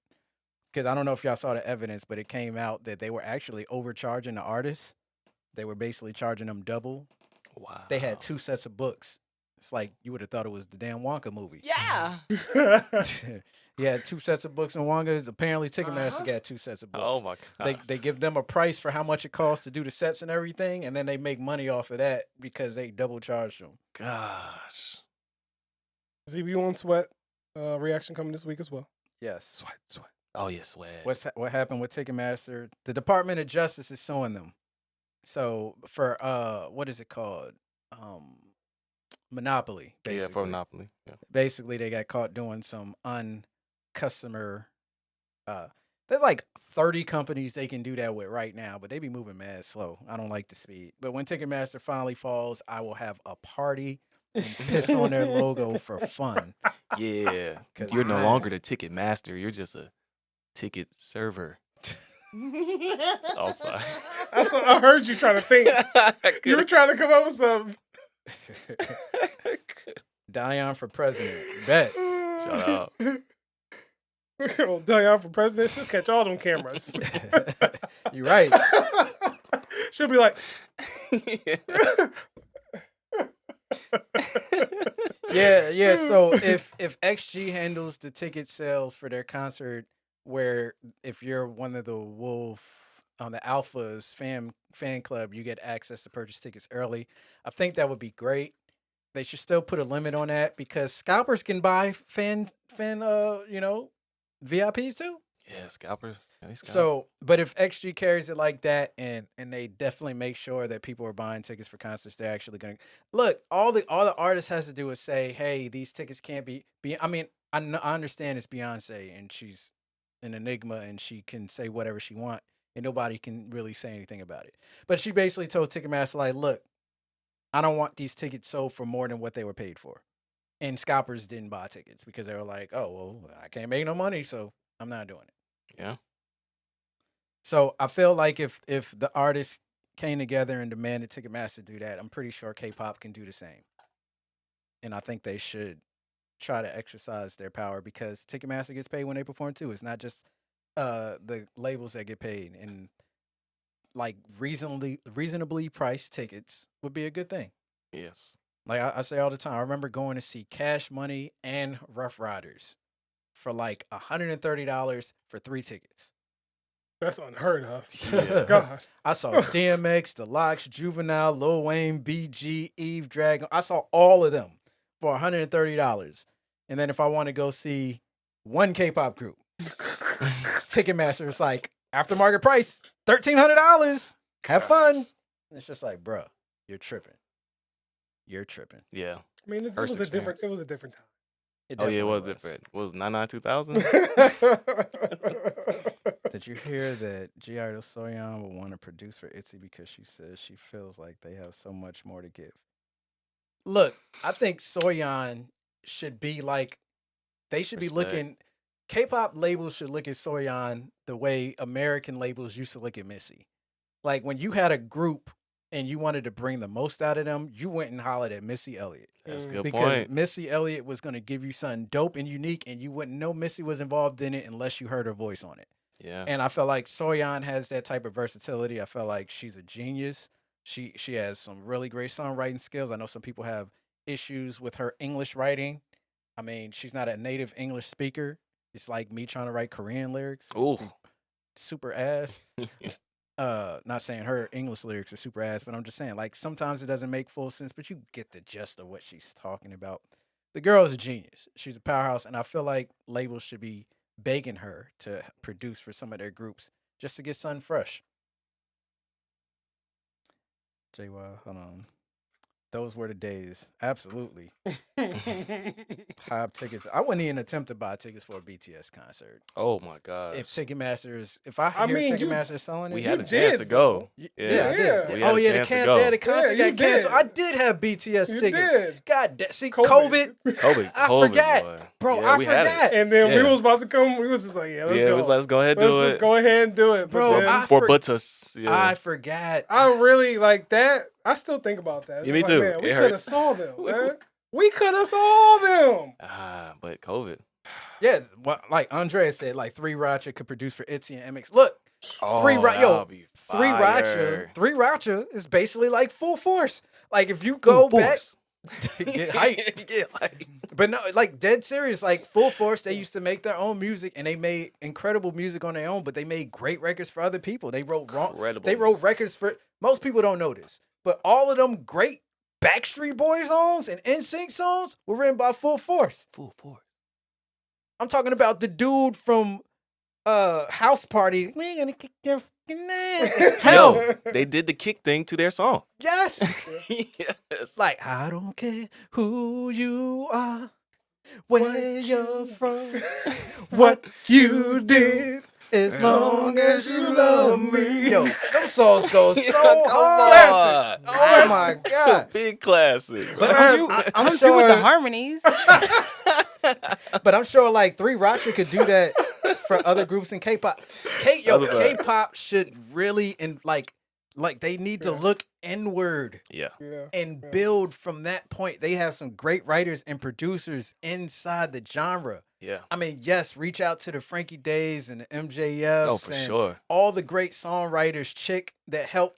Because I don't know if y'all saw the evidence, but it came out that they were actually overcharging the artists. They were basically charging them double. Wow. They had 2 sets of books. It's like you would have thought it was the damn Wonka movie. Yeah. He had 2 sets of books in Wonka. Apparently, Ticketmaster got 2 sets of books. Oh my god. They give them a price for how much it costs to do the sets and everything, and then they make money off of that because they double charge them. Gosh. ZB1 Sweat reaction coming this week as well. Yes. Sweat. Oh yeah, sweat. What happened with Ticketmaster? The Department of Justice is suing them. So for what is it called? Monopoly. Basically. Yeah, for Monopoly. Yeah. Basically, they got caught doing some uncustomer. There's like 30 companies they can do that with right now, but they be moving mad slow. I don't like the speed. But when Ticketmaster finally falls, I will have a party and piss on their logo for fun. Yeah. You're no longer the ticket master. You're just a ticket server. Oh, sorry. I heard you trying to think. You were trying to come up with something. Dion for president. Bet. Shut up. Well, Dion for president, she'll catch all them cameras. You're right. She'll be like, yeah. So if XG handles the ticket sales for their concert, where if you're one of the Wolf on the Alphas fan club, you get access to purchase tickets early. I think that would be great. They should still put a limit on that because scalpers can buy fan VIPs too. Yeah, scalpers. Yeah, So, but if XG carries it like that, and they definitely make sure that people are buying tickets for concerts, they're actually going to look. All the artist has to do is say, "Hey, these tickets can't be." I mean, I understand it's Beyonce and she's an enigma and she can say whatever she wants, and nobody can really say anything about it. But she basically told Ticketmaster, like, "Look, I don't want these tickets sold for more than what they were paid for." And scalpers didn't buy tickets because they were like, "Oh, well, I can't make no money, so I'm not doing it." Yeah. So I feel like if the artists came together and demanded Ticketmaster do that, I'm pretty sure K-pop can do the same. And I think they should try to exercise their power because Ticketmaster gets paid when they perform too. It's not just the labels that get paid. And like reasonably priced tickets would be a good thing. Yes. Like I say all the time, I remember going to see Cash Money and Rough Riders for like $130 for 3 tickets. that's unheard of. Yeah. God. I saw DMX, The Lox, Juvenile, Lil Wayne, BG, Eve Dragon. I saw all of them for $130. And then if I want to go see one K-pop group, Ticketmaster is like aftermarket price, $1,300. Have fun. And it's just like, bruh, you're tripping. You're tripping. Yeah. I mean, it First was a different. experience. It was a different time. Oh yeah, it was different. What was 99 2000? Did you hear that G Idol Soyeon will want to produce for ITZY because she says she feels like they have so much more to give? Look, I think Soyeon should be like, they should be Respect. looking, K-pop labels should look at Soyeon the way American labels used to look at Missy. Like when you had a group and you wanted to bring the most out of them, you went and hollered at Missy Elliott. That's a good Because point. Missy Elliott was going to give you something dope and unique, and you wouldn't know Missy was involved in it unless you heard her voice on it. Yeah. And I feel like Soyeon has that type of versatility. I feel like she's a genius. She has some really great songwriting skills. I know some people have issues with her English writing. I mean, she's not a native English speaker. It's like me trying to write Korean lyrics. Ooh. Super ass. Not saying her English lyrics are super ass, but I'm just saying, like, sometimes it doesn't make full sense, but you get the gist of what she's talking about. The girl is a genius. She's a powerhouse, and I feel like labels should be begging her to produce for some of their groups just to get something fresh. JY, hold on. Those were the days. Absolutely. HYBE tickets. I wouldn't even attempt to buy tickets for a BTS concert. Oh my gosh. If Ticketmaster is, if I I hear mean, Ticketmaster selling it, we you had a did, chance to go. yeah, I Yeah. did. We had Oh a yeah, chance to yeah, go. the concert Yeah, you got canceled. did. I did have BTS You tickets. did. God, see, COVID. COVID, I COVID, forgot, boy. bro. Yeah, I we had it. forgot, And then we Yeah. was about to come. We was just like, yeah, let's Yeah, it go. was like, let's go ahead and Let's do just it. go ahead and do it. Bro, But then, I For Buttus. Yeah. I forgot. I really like that. I still think about that. It's Yeah, me like, too. Man, we It could have hurts. saw them, man. We could have saw them. But COVID. Yeah, like Andrea said, like 3 Rocha could produce for Itzy and MX. Look, Oh, 3 Rocha, yo, that'll be 3 Rocha, fire. 3 Rocha is basically like Full Force. Like if you go back, get hype. Get hype. But no, like dead serious, like Full Force, they used to make their own music and they made incredible music on their own, but they made great records for other people. They wrote Incredible they wrote music. records for most people don't know this, but all of them great Backstreet Boys songs and NSYNC songs were written by Full Force. Full force. I'm talking about the dude from House Party. We gonna kick your fucking ass. Hell, Yo, they did the kick thing to their song. yes. Yes. Like I don't care who you are, where you're from, what you did, as long as you love me. Yo, them songs go so Come hard. on. Oh my god. Big classic. But I'm I'm through with the sure, harmonies. but I'm sure like 3 Rocha could do that for other groups in K-pop. Other than- K-pop should really like they need to look inward Yeah. Yeah. and build from that point. They have some great writers and producers inside the genre. Yeah. I mean, yes, reach out to the Frankie Days and the MJFs Oh, for and sure. all the great songwriters, chick, that help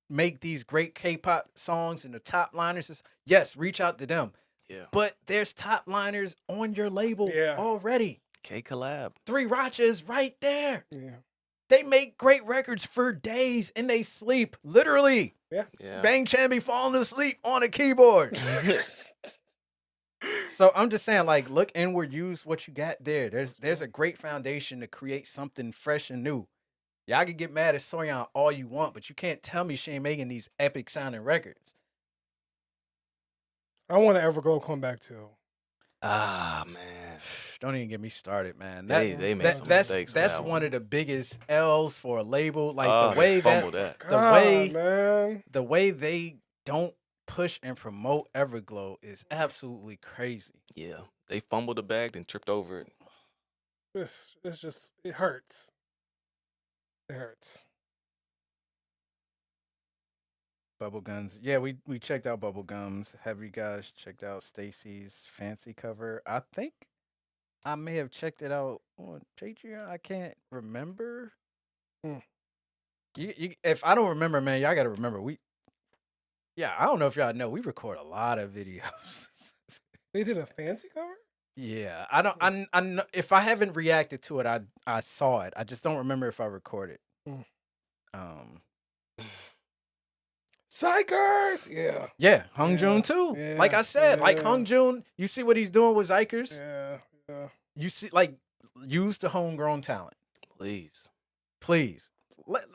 make these great K-pop songs and the top liners. Yes, reach out to them. Yeah. But there's top liners on your label Yeah. already. K collab. 3 Rocha is right there. Yeah. They make great records for days and they sleep, literally. Yeah. Bang Chan be falling asleep on a keyboard. So I'm just saying, like, look inward, use what you got there. There's a great foundation to create something fresh and new. Y'all can get mad at Soyeon all you want, but you can't tell me she ain't making these epic sounding records. I want to Everglow come back too. Ah, man. Don't even get me started, man. They made some mistakes. That's with that one of the biggest L's for a label. Like Oh, the way they fumbled that. way- man. the way they don't push and promote Everglow is absolutely crazy. Yeah. They fumbled the bag and tripped over it. It's just it hurts. It hurts. Bubblegums. Yeah, we checked out Bubblegums. Have you guys checked out Stacy's fancy cover? I think I may have checked it out on Patreon. I can't remember. Hmm. You if I don't remember, man, y'all gotta remember I don't know if y'all know, we record a lot of videos. They did a fancy cover? Yeah. I don't I know, if I haven't reacted to it, I saw it. I just don't remember if I recorded. Hmm. Psychers! Yeah. Yeah, Hung Yeah, Joon too. yeah, Like I said, like yeah. Hung Joon, you see what he's doing with Zykers? Yeah. You see, like, use the homegrown talent. Please. Please. Let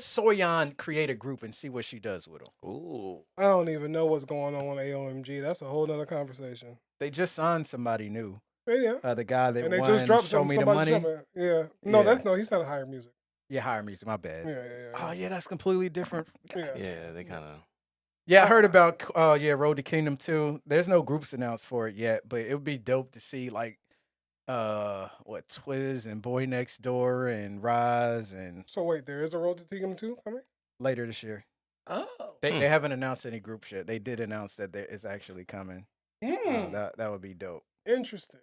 Soyeon create a group and see what she does with them. Ooh. I don't even know what's going on with AOMG. That's a whole nother conversation. They just signed somebody new. Yeah. The guy that And they won just dropped Show Me the somebody's Money. jumping. Yeah. No, Yeah. he's not higher music. Yeah, Higher Music, my bad. Yeah. Oh, yeah, that's completely different. Yeah. Yeah, they kind of. Yeah, I heard about Road to Kingdom 2. There's no groups announced for it yet, but it would be dope to see like Twiz and Boy Next Door and Rise and So wait, there is a Road to Kingdom 2 coming? later this year. Oh. They haven't announced any group shit. They did announce that there is actually coming. That would be dope. Interesting.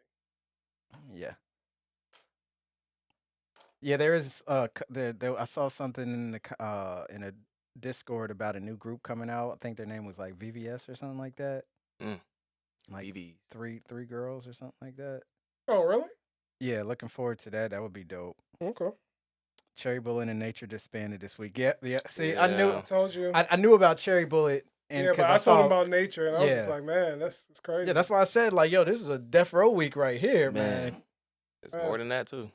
Yeah. Yeah, there is I saw something in a Discord about a new group coming out. I think their name was like VVS or something like that. Like BV. three girls or something like that. Oh, really? Yeah, looking forward to that. That would be dope. Okay. Cherry Bullet and Nature disbanded this week. Yeah. See, I knew Yeah. I told you. I knew about Cherry Bullet and yeah, 'cause but I saw told him about nature, and I was Yeah. just like, man, that's crazy. Yeah, that's why I said like, yo, this is a Death Row week right here, man. It's more than that too.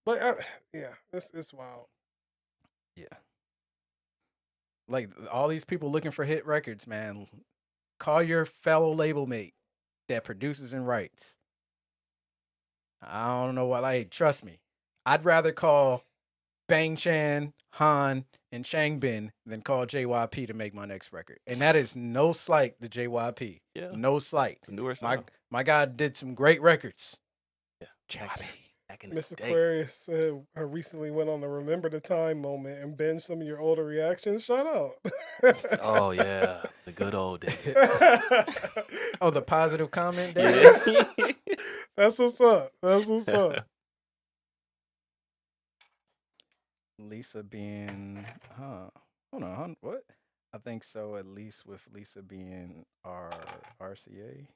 But yeah, it's wild. Yeah. Like all these people looking for hit records, man. Call your fellow label mate that produces and writes. I don't know what. Like, trust me, I'd rather call Bang Chan, Han, and Changbin than call JYP to make my next record. And that is no slight to JYP. Yeah. No slight. It's a newer song. My guy did some great records. Yeah. JYP. Back in the Miss day. Aquarius said I recently went on the Remember the Time moment and binged some of your older reactions. Shout out. Oh yeah, the good old days. Oh, the positive comment days? Yeah. That's what's up. That's what's up. Lisa being, hold on, what? I think so, at least with Lisa being our RCA.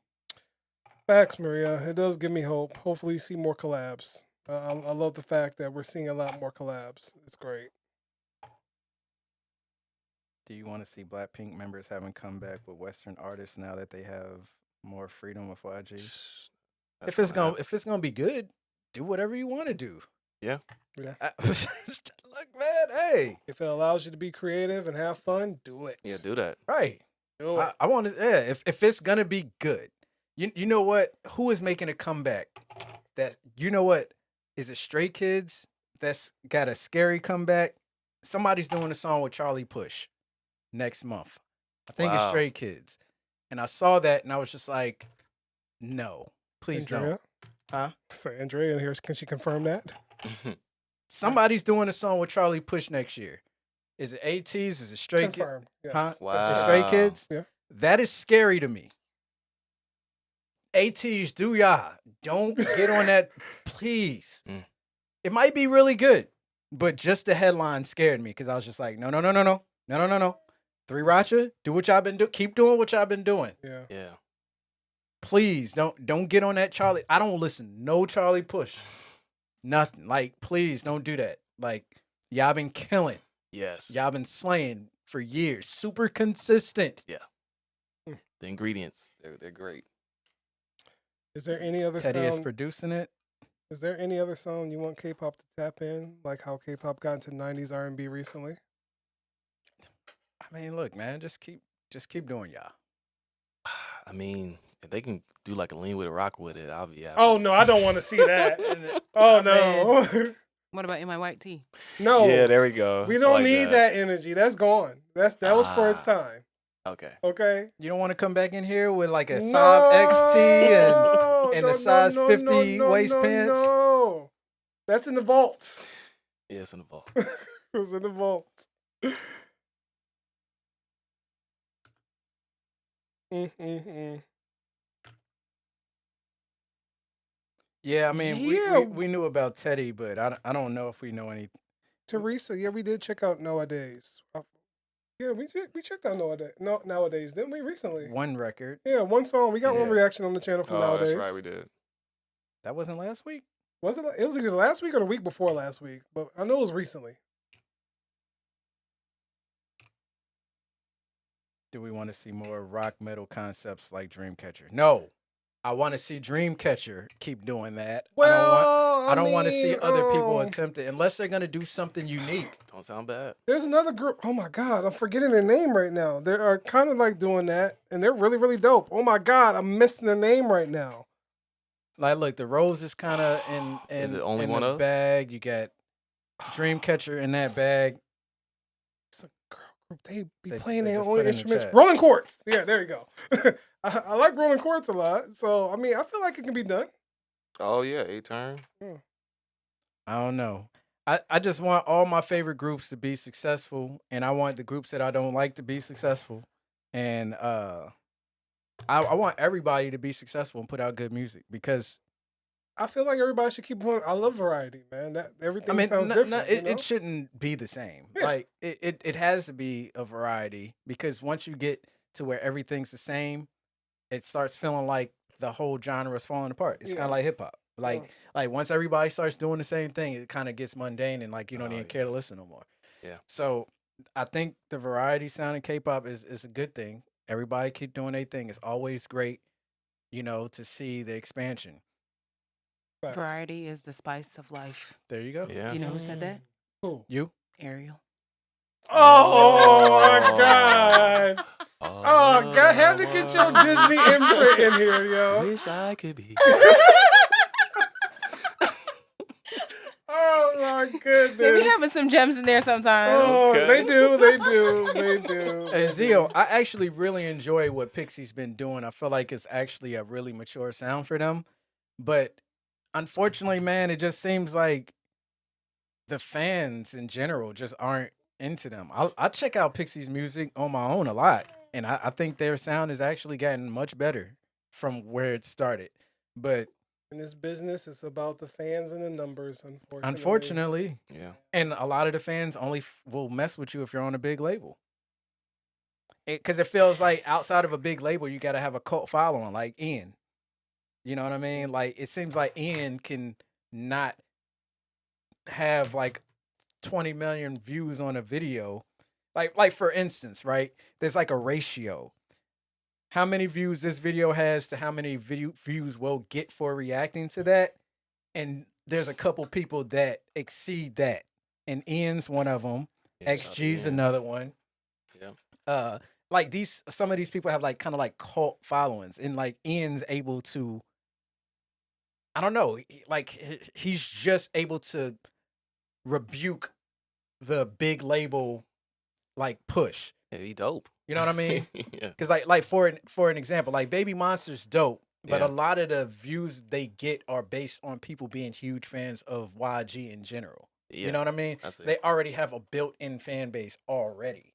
Facts, Maria. It does give me hope. Hopefully, you see more collabs. I love the fact that we're seeing a lot more collabs. It's great. Do you want to see Blackpink members having comeback with Western artists now that they have more freedom with YG? If it's gonna be good, do whatever you want to do. Yeah. Look, man, hey. If it allows you to be creative and have fun, do it. Yeah, do that. Right. Do it. I want to. Yeah. If it's gonna be good, you know what? Who is making a comeback? That you know what? Is it Stray Kids that's got a scary comeback? Somebody's doing a song with Charlie Push next month. I think it's Wow. Stray Kids. And I saw that and I was just like, no, please Andrea? don't. Huh? So Andrea in here, can she confirm that? Somebody's doing a song with Charlie Push next year. Is it ATs? Is it Stray Kids? Confirmed. Yes. Huh? Wow. The Stray Kids? Yeah. That is scary to me. ATs, do y'all. Don't get on that, please. Mm. It might be really good, but just the headline scared me because I was just like, no. 3 Racha, do what y'all been doing. Keep doing what y'all been doing. Yeah. Yeah. Please don't get on that Charlie. I don't listen. No Charlie Push. Nothing. Like, please don't do that. Like, y'all been killing. Yes. Y'all been slaying for years. Super consistent. The ingredients, they're great. Is there any other Teddy is sound? producing it. Is there any other sound you want K-pop to tap in, like how K-pop got into '90s R&B recently? I mean, look, man, just keep doing y'all. I mean, if they can do like a lean with it, rock with it, I'll be happy. Oh no, I don't want to see that. Oh no, What about in my white tee? no. Yeah, there we go. We I don't like need that energy. That's gone. That was for its time. Okay. Okay. You don't want to come back in here with like a No! 5XT and No, a size 50 no, waist pants? No, that's in the vault. Yeah, it's in the ball. It was in the vault. Yeah, I mean, Yeah. we knew about Teddy, but I don't know if we know any. Teresa, yeah, we did check out Nowadays. Yeah, we checked out Nowadays, didn't we, recently? One record. Yeah, one song. We got one Yeah. reaction on the channel from Oh, Nowadays. that's right, we did. That wasn't last week? Was it? It was either last week or the week before last week, but I know it was recently. Do we want to see more rock metal concepts like Dreamcatcher? No. I want to see Dreamcatcher keep doing that. Well, I don't want to see mean, other people attempt it unless they're going to do something unique. Don't sound bad. There's another group. Oh my God, I'm forgetting their name right now. They are kind of like doing that, and they're really, really dope. Oh my God, I'm missing their name right now. Like, look, the Rose is kind of in Is it only in one the of? bag. You got Dreamcatcher in that bag. It's a girl group. They be They playing just their put own it in the instruments. chat. Rolling Quartz. Yeah, there you go. I like Rolling Quartz a lot. So, I mean, I feel like it can be done. Oh yeah, A-turn. I don't know. I just want all my favorite groups to be successful, and I want the groups that I don't like to be successful. And I want everybody to be successful and put out good music because I feel like everybody should keep going. I love variety, man. That everything I mean, sounds different. you know? it shouldn't be the same. Yeah. Like it has to be a variety because once you get to where everything's the same, it starts feeling like the whole genre is falling apart. It's kind Yeah. of like hip hop. Like once everybody starts doing the same thing, it kind of gets mundane and like you don't Oh, even yeah. care to listen no more. Yeah. So I think the variety sound in K-pop is a good thing. Everybody keep doing their thing. It's always great, to see the expansion. Facts. Variety is the spice of life. There you go. Yeah. Do you know who said that? Who? You? Ariel. Oh my Oh. God. Oh, God, have to get your Disney imprint in here, yo. Wish I could be. Oh my They goodness. be having some gems in there sometimes. Oh, Okay. they do. Hey, Zio, I actually really enjoy what Pixie's been doing. I feel like it's actually a really mature sound for them. But unfortunately, man, it just seems like the fans in general just aren't into them. I check out Pixie's music on my own a lot. And I think their sound has actually gotten much better from where it started. But In this business, it's about the fans and the numbers, unfortunately. unfortunately, Yeah. and a lot of the fans only will mess with you if you're on a big label. Because it feels like outside of a big label, you got to have a cult following, like Ian. You know what I mean? Like, it seems like Ian can not have like 20 million views on a video. Like for instance, right? There's like a ratio. How many views this video has to how many views we'll get for reacting to that. And there's a couple people that exceed that. And Ian's one of them. Yeah, XG's Ian. another one. Yeah. Like some of these people have like kind of like cult followings. And like Ian's able to, I don't know, he's just able to rebuke the big label like push. Yeah, he dope. You know what I mean? Yeah. Because like for an example, like Baby Monster's dope, but Yeah. a lot of the views they get are based on people being huge fans of YG in general. Yeah. You know what I mean? I see. They already have a built-in fan base already.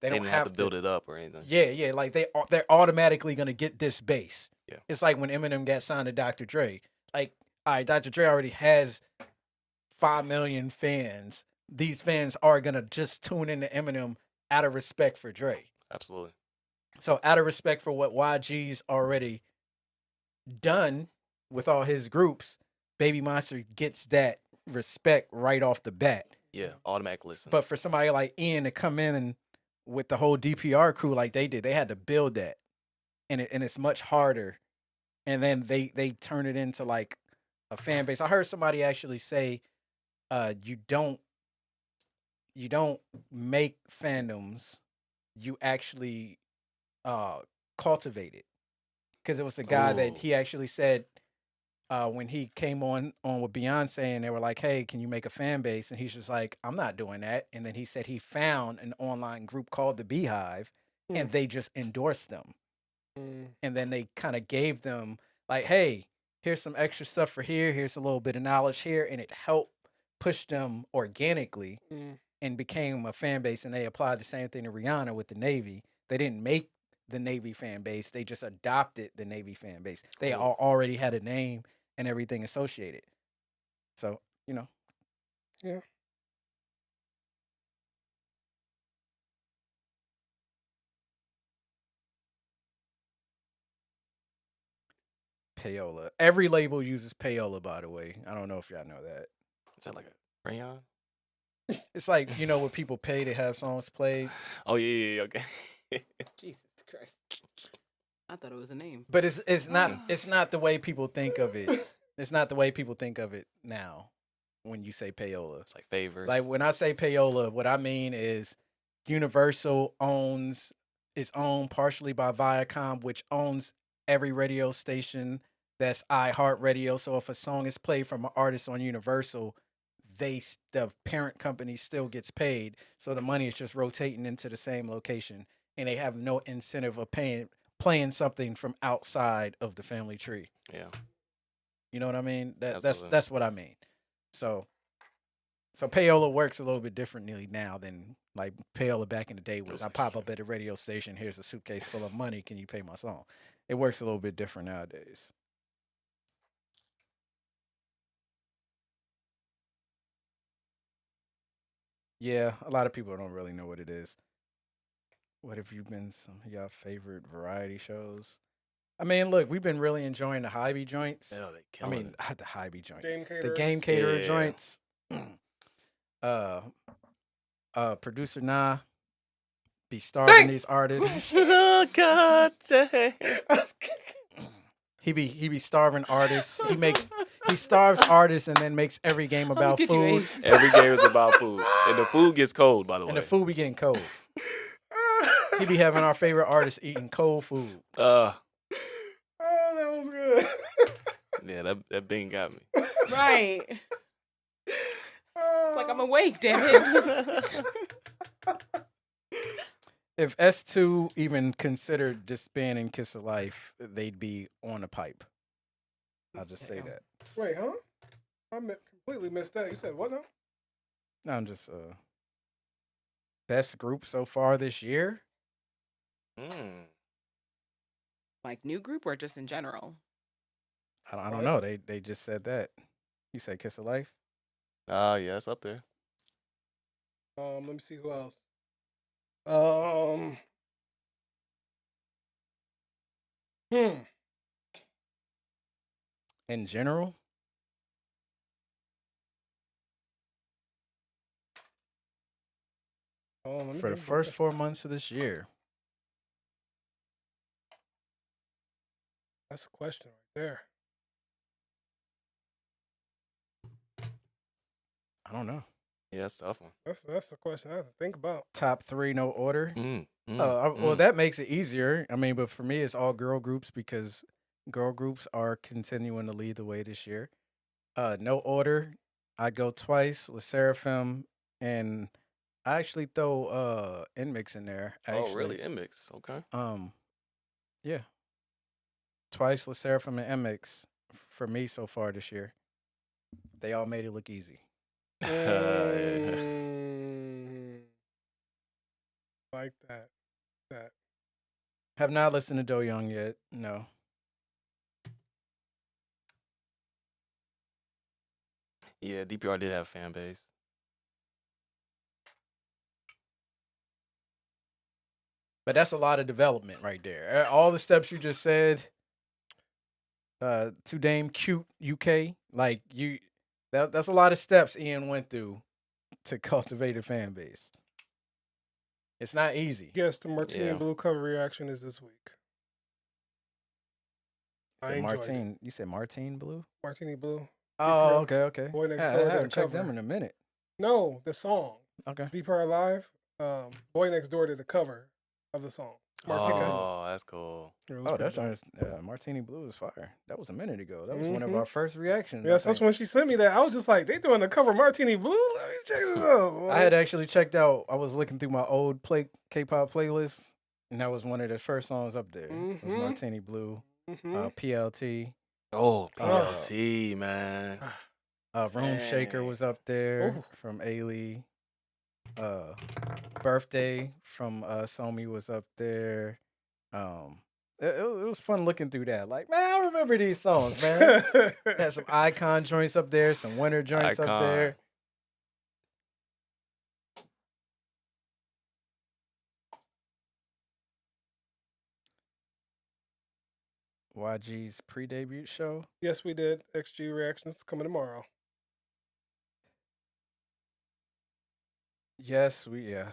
They don't didn't have to build it up or anything. Yeah, like they're automatically gonna get this base. Yeah. It's like when Eminem got signed to Dr. Dre. Like, all right, Dr. Dre already has 5 million fans. These fans are gonna just tune into Eminem out of respect for Dre. Absolutely. So out of respect for what YG's already done with all his groups, Baby Monster gets that respect right off the bat. Yeah, automatic listen. But for somebody like Ian to come in and with the whole DPR crew like they did, they had to build that. And it's much harder. And then they turn it into like a fan base. I heard somebody actually say, you don't make fandoms, you actually cultivate it. Because it was a guy that he actually said when he came on with Beyonce and they were like, hey, can you make a fan base? And he's just like, I'm not doing that. And then he said he found an online group called the Beehive and they just endorsed them. And then they kind of gave them like, hey, here's some extra stuff for here. Here's a little bit of knowledge here. And it helped push them organically and became a fan base. And they applied the same thing to Rihanna with the Navy. They didn't make the Navy fan base. They just adopted the Navy fan base. They already had a name and everything associated. So, you know. Yeah. Payola. Every label uses payola, by the way. I don't know if y'all know that. Is that like a crayon? It's like, you know, when people pay to have songs played. Oh yeah, okay. Jesus Christ. I thought it was a name. But it's not the way people think of it. It's not the way people think of it now when you say payola. It's like favors. Like when I say payola, what I mean is Universal is owned partially by Viacom, which owns every radio station that's iHeartRadio. So if a song is played from an artist on Universal, the parent company still gets paid. So the money is just rotating into the same location, and they have no incentive of playing something from outside of the family tree. Yeah. You know what I mean? Absolutely. That's what I mean. So payola works a little bit differently now than like payola back in the day was I pop up at a radio station, here's a suitcase full of money, can you pay my song? It works a little bit different nowadays. Yeah, a lot of people don't really know what it is. What have you been some of y'all favorite variety shows? I mean, look, we've been really enjoying the HYBE joints. Yeah, they I killing mean, it. the HYBE joints. Game The caterers. game caterer Yeah. joints. Producer Nah be starving these artists. Oh God damn. He be starving artists. He starves artists and then makes every game about Look at you, food. Ace. Every game is about food. And the food gets cold, by the way. And the food be getting cold. He be having our favorite artists eating cold food. Oh, that was good. Yeah, that Bing got me. Right. It's like I'm awake, damn it. If S2 even considered disbanding Kiss of Life, they'd be on a pipe. I'll just say that. Wait, huh? I completely missed that. You said what now? No, I'm just best group so far this year. Like new group or just in general? I don't know. They just said that. You said Kiss of Life? Yeah, it's up there. Let me see who else. In general? For the first 4 months of this year. That's a question right there. I don't know. Yeah, that's a tough one. That's the question I have to think about. Top 3, no order. Well, that makes it easier. I mean, but for me, it's all girl groups because girl groups are continuing to lead the way this year. No order. I go twice. Sserafim, and I actually throw Inmix in there. Actually. Oh, really? Inmix? Okay. Yeah. Twice Sserafim and Inmix for me so far this year. They all made it look easy. Like that. Have not listened to Do Young yet. No. Yeah, DPR did have a fan base. But that's a lot of development right there. All the steps you just said. Too damn cute UK. Like that's a lot of steps Ian went through to cultivate a fan base. It's not easy. Yes, the Martini Blue cover reaction is this week. I enjoyed Martine. it. You said Martine Blue? Martini Blue. Oh, okay. Boy Next Door I haven't did a checked cover. them in a minute. No, the song. Okay. Deep Her Alive. Boy Next Door did a cover of the song. Martini Blue. That's cool. That's Martini Blue is fire. That was a minute ago. That was one of our first reactions. Yes, that's when she sent me that. I was just like, they doing the cover Martini Blue? Let me check this out. I had actually checked out. I was looking through my old K-pop playlist, and that was one of the first songs up there. It was Martini Blue, PLT. Oh, PLT, man. Room Shaker was up there from Ailey. Birthday from Somi was up there. It was fun looking through that. Like, man, I remember these songs, man. Had some Icon joints up there, some Winter joints up there. YG's pre-debut show? Yes, we did. XG reactions coming tomorrow. Yes, yeah.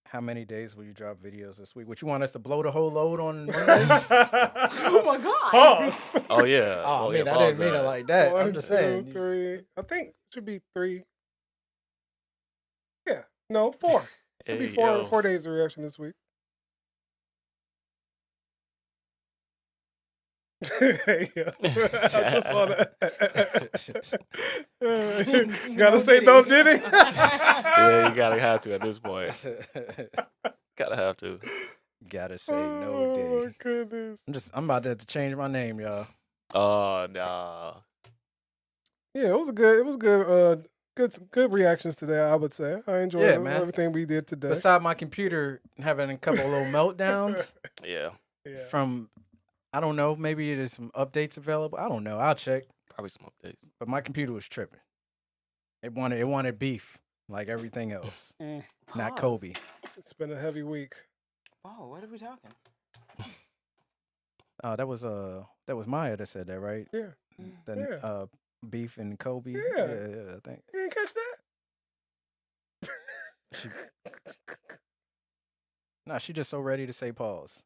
How many days will you drop videos this week? Would you want us to blow the whole load on Monday? Oh my God. Pause. Oh yeah. I didn't mean it like that. 1, I'm just saying. 2, 3. I think it should be 3. Yeah. No, 4. It'll be 4 days of reaction this week. I just saw that. Gotta say no, did he? Yeah, you gotta have to at this point. Gotta have to. Gotta say no, did he? Oh goodness. I'm about to have to change my name, y'all. Oh nah. Yeah, it was good. Good reactions today, I would say. I enjoyed everything we did today. Beside my computer having a couple little meltdowns. Yeah. From, I don't know, maybe there's some updates available. I don't know. I'll check. Probably some updates. But my computer was tripping. It wanted beef like everything else. Not Kobe. It's been a heavy week. Oh, what are we talking? That was Maya that said that, right? Yeah. Beef and Kobe. Yeah. I think. You didn't catch that? She just so ready to say pause.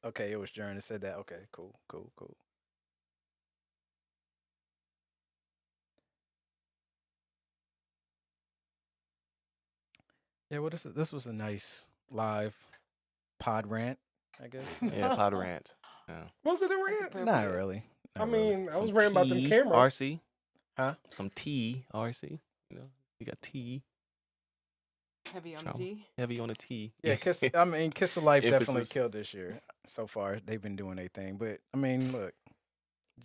Okay, it was Jern that said that. Okay, cool. Yeah, well, this was a nice live pod rant, I guess. Yeah, pod rant. Yeah. Was it a rant? Not really. I Not really. mean, I was ranting about them cameras. RC. Huh? Some tea, RC. You know, you got tea. Heavy on the T. Heavy on the tea. Yeah, Kiss of Life definitely Emphasis. killed this year. So far, they've been doing their thing. But I mean, look,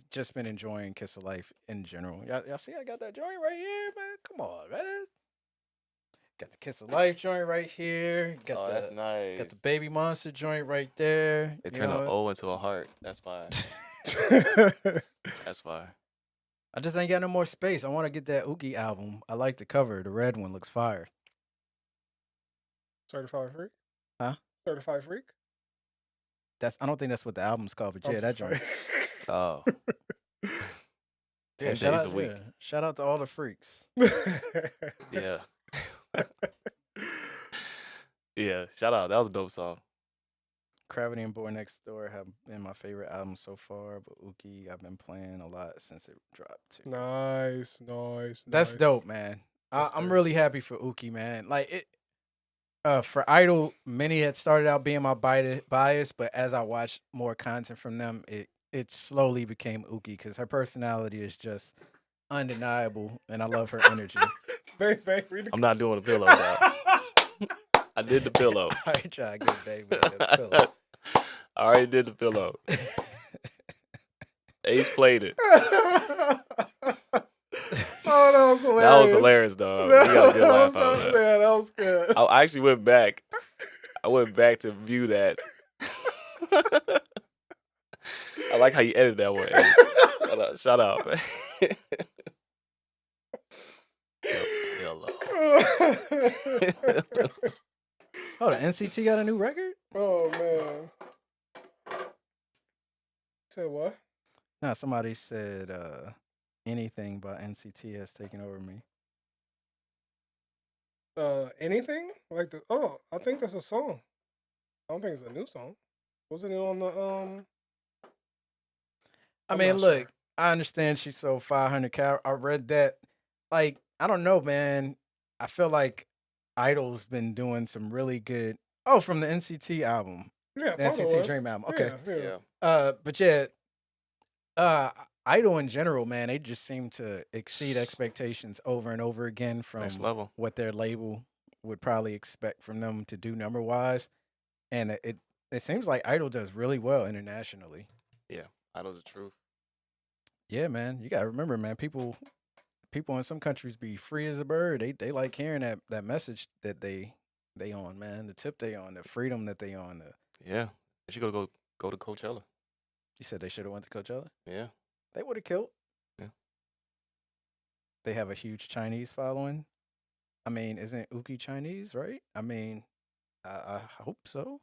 just been enjoying Kiss of Life in general. Y'all see, I got that joint right here, man. Come on, man. Got the Kiss of Life joint right here. Got that's nice. Got the Baby Monster joint right there. They turn an O into a heart. That's fine. That's fine. I just ain't got no more space. I want to get that Oogie album. I like the cover. The red one looks fire. Certified Freak? Huh? Certified Freak? I don't think that's what the album's called, but yeah, that joint. Oh. Yeah, 10 days a week. Yeah. Shout out to all the freaks. Yeah. Yeah, shout out. That was a dope song. Gravity and Boy Next Door have been my favorite albums so far, but Uki I've been playing a lot since it dropped too. Nice. That's dope, man. I'm really happy for Uki, man. Like it. For Idol, many had started out being my bias, but as I watched more content from them, it slowly became Uki because her personality is just undeniable, and I love her energy. I'm not doing the pillow now. I did the pillow. I try to get baby the pillow. I already did the pillow. Ace played it. Oh, that was hilarious. That was hilarious, though. We got a good laugh out of that. That was good. I actually went back. I went back to view that. I like how you edited that one, Ace. Shout out, man. Hello. Oh, the NCT got a new record? Oh, man. Said what? No, somebody said anything by NCT has taken over me. Anything? Like I think that's a song. I don't think it's a new song. Wasn't it on the I mean, look, I understand she sold 500K. I read that. Like, I don't know, man. I feel like Idol's been doing some really good. Oh, from the NCT album. Yeah, the NCT Dream album. Okay. Yeah. But yeah, Idol in general, man, they just seem to exceed expectations over and over again from Next level. what their label would probably expect from them to do number wise. And it seems like Idol does really well internationally. Yeah, Idol's the truth. Yeah, man. You gotta remember, man, people in some countries be free as a bird. They like hearing that message that they on, man. The tip they on, the freedom that they on. Yeah. They should go to Coachella. You said they should have went to Coachella? Yeah. They would have killed. Yeah. They have a huge Chinese following. I mean, isn't Uki Chinese, right? I mean, I hope so.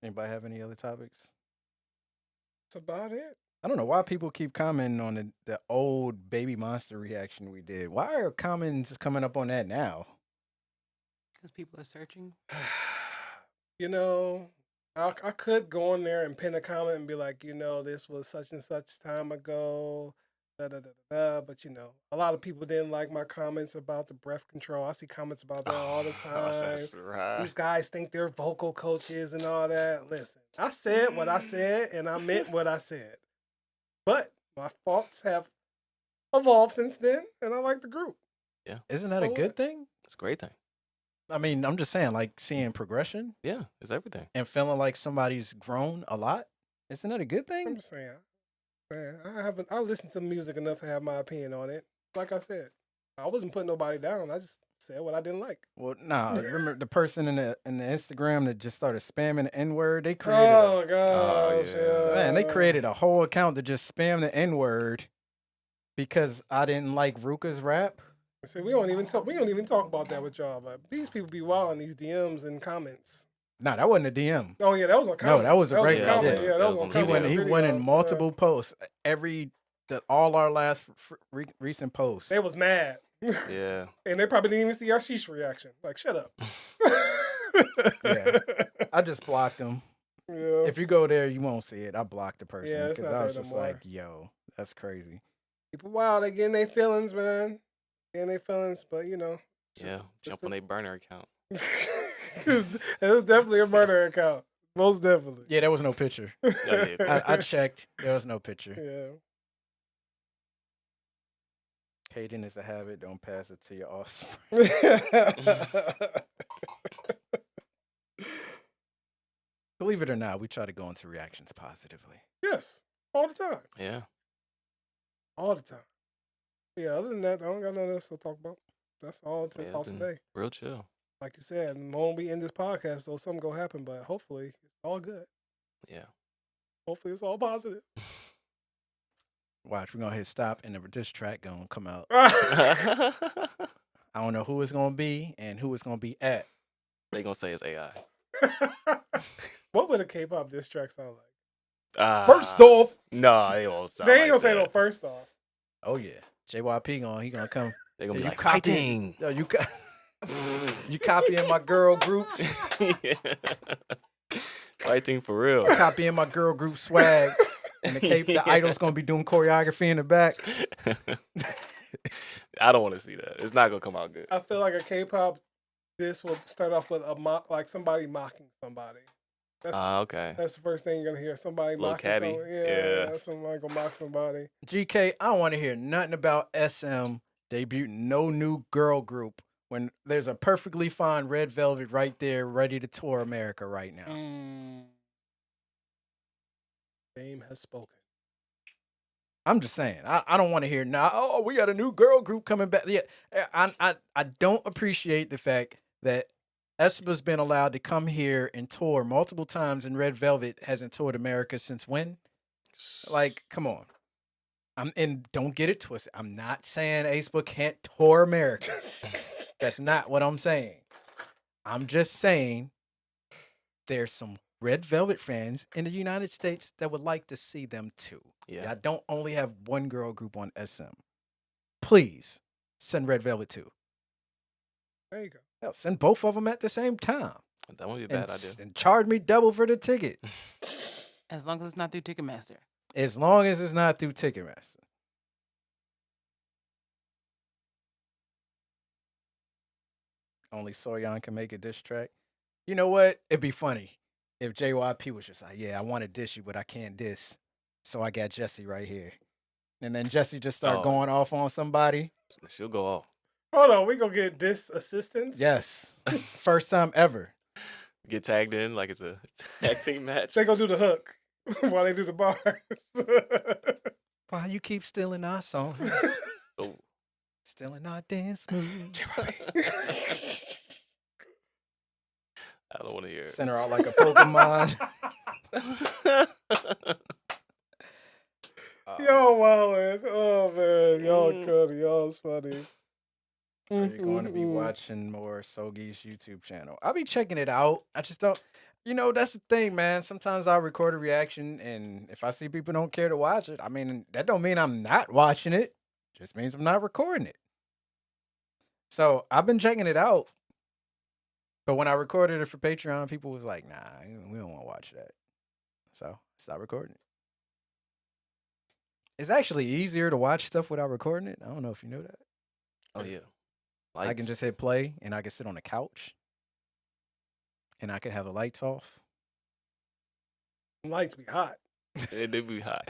Anybody have any other topics? That's about it. I don't know why people keep commenting on the old Baby Monster reaction we did. Why are comments coming up on that now? Because people are searching. You know, I could go on there and pin a comment and be like, this was such and such time ago, but a lot of people didn't like my comments about the breath control. I see comments about that all the time. That's right. These guys think they're vocal coaches and all that. Listen, I said what I said, and I meant what I said. But my thoughts have evolved since then, and I like the group. Yeah. Isn't that a good thing? It's a great thing. I mean, I'm just saying, like, seeing progression. Yeah, it's everything. And feeling like somebody's grown a lot. Isn't that a good thing? I'm just saying, man, I listened to music enough to have my opinion on it. Like I said, I wasn't putting nobody down. I just said what I didn't like. Well, nah, remember the person in the Instagram that just started spamming the N-word? They created Oh, gosh. Yeah. Man, they created a whole account to just spam the N-word because I didn't like Ruka's rap. See, we don't even talk about that with y'all, but these people be wild in these DMs and comments. No, that wasn't a DM. Oh yeah, that was a comment. No, that was a regular. Comment. Yeah, that was on comment. He went in multiple posts. All our last recent posts. They was mad. Yeah. And they probably didn't even see our sheesh reaction. Like, shut up. Yeah. I just blocked them. Yeah. If you go there, you won't see it. I blocked the person Yeah, it's because not I was there no just more. like, yo, that's crazy. People, wow, they getting their feelings, man. Getting their feelings, but Yeah, jump on their burner account. it was definitely a murder account. Most definitely. Yeah, there was no picture. Oh, yeah, I checked. There was no picture. Yeah. Hating is a habit. Don't pass it to your offspring. Believe it or not, we try to go into reactions positively. Yes, all the time. Yeah. All the time. Yeah, other than that, I don't got nothing else to talk about. That's all all today. Real chill. Like you said, the moment we end this podcast, though, something go happen, but hopefully it's all good. Yeah. Hopefully it's all positive. Watch, we're going to hit stop and the diss track going to come out. They I don't know who it's going to be and who it's going to be at. gonna say it's AI. What would a K-pop diss track sound like? First off. No, they won't sound They ain't like gonna say that. no first off. Oh, yeah. JYP he going to come. They gonna be You like, copying- fighting. Yo, you copying my girl groups. Yeah. Fighting for real. Copying my girl group swag. And the idol's going to be doing choreography in the back. I don't want to see that. It's not gonna come out good. I feel like a K-pop diss will start off with like somebody mocking somebody. Okay. That's the first thing you're gonna hear. Somebody Lil mocking Caddy. someone. Yeah. Somebody gonna mock somebody. GK, I don't want to hear nothing about SM debuting no new girl group when there's a perfectly fine Red Velvet right there ready to tour America right now. Fame has spoken. I'm just saying. I don't want to hear now. Oh, we got a new girl group coming back. Yeah, I don't appreciate the fact that aespa's been allowed to come here and tour multiple times, and Red Velvet hasn't toured America since when? Like, come on. And don't get it twisted. I'm not saying aespa can't tour America. That's not what I'm saying. I'm just saying there's some Red Velvet fans in the United States that would like to see them too. Yeah. I don't only have one girl group on SM. Please send Red Velvet too. There you go. Hell, send both of them at the same time. That wouldn't be a bad idea. And charge me double for the ticket. As long as it's not through Ticketmaster. As long as it's not through Ticketmaster. Only Soyeon can make a diss track. You know what? It'd be funny if JYP was just like, yeah, I want to diss you, but I can't diss. So I got Jessie right here. And then Jessie just start going off on somebody. She'll go off. Hold on, we gonna get diss assistance? Yes. First time ever. Get tagged in like it's a tag team match. They gonna do the hook while they do the bars. Why you keep stealing our songs? Oh. Stealing our dance moves. I don't want to hear it. Send her out like a Pokemon. Yo, wildin'. Oh man, y'all cutty. Y'all's funny. Are you going to be watching more Sogi's YouTube channel? I'll be checking it out. I just don't, that's the thing, man. Sometimes I'll record a reaction, and if I see people don't care to watch it, I mean, that don't mean I'm not watching it. Just means I'm not recording it. So I've been checking it out. But when I recorded it for Patreon, people was like, nah, we don't want to watch that. So stop recording it. It's actually easier to watch stuff without recording it. I don't know if you know that. Oh, yeah. I can just hit play, and I can sit on the couch, and I can have the lights off. Lights be hot. It did be hot.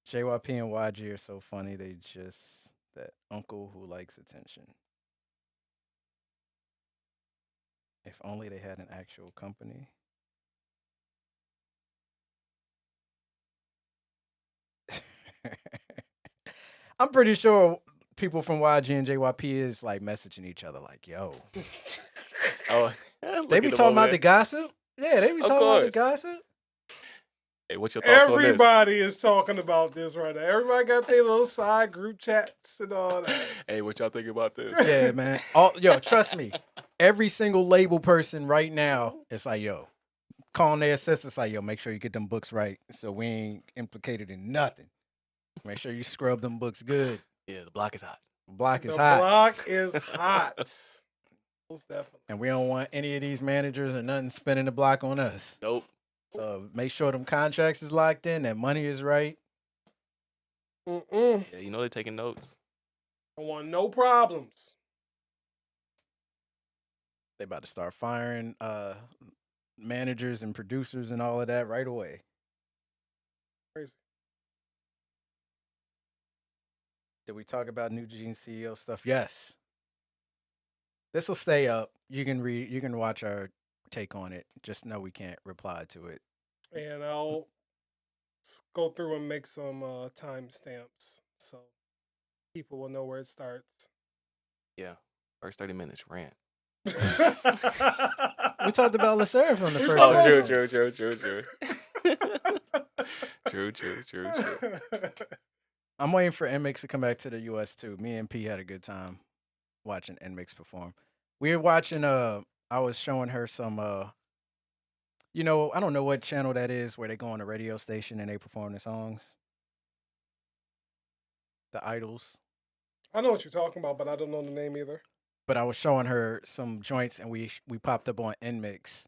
JYP and YG are so funny. They just that uncle who likes attention. If only they had an actual company. I'm pretty sure people from YG and JYP is like messaging each other like, yo. Oh, They be talking about the gossip? Yeah, they be talking about the gossip. Hey, what's your thoughts on this? Everybody is talking about this right now. Everybody got their little side group chats and all that. Hey, what y'all think about this? Yeah, man. Trust me. Every single label person right now, it's like, yo, calling their assistants like, yo, make sure you get them books right so we ain't implicated in nothing. Make sure you scrub them books good. Yeah, the block is hot. The block is the hot. block is hot. Most definitely. And we don't want any of these managers or nothing spinning the block on us. Nope. So make sure them contracts is locked in, that money is right. Yeah, you know they're taking notes. I want no problems. They about to start firing managers and producers and all of that right away. Crazy. Did we talk about New Jeans CEO stuff? Yes. This will stay up. You can watch our take on it. Just know we can't reply to it. And I'll go through and make some timestamps so people will know where it starts. Yeah. First 30 minutes, rant. We talked about Sserafim on the first Oh, episode. True. I'm waiting for NMIX to come back to the US too. Me and P had a good time watching NMIX perform. We were watching I was showing her some I don't know what channel that is where they go on the radio station and they perform the songs. The Idols. I know what you're talking about, but I don't know the name either. But I was showing her some joints and we popped up on NMIX.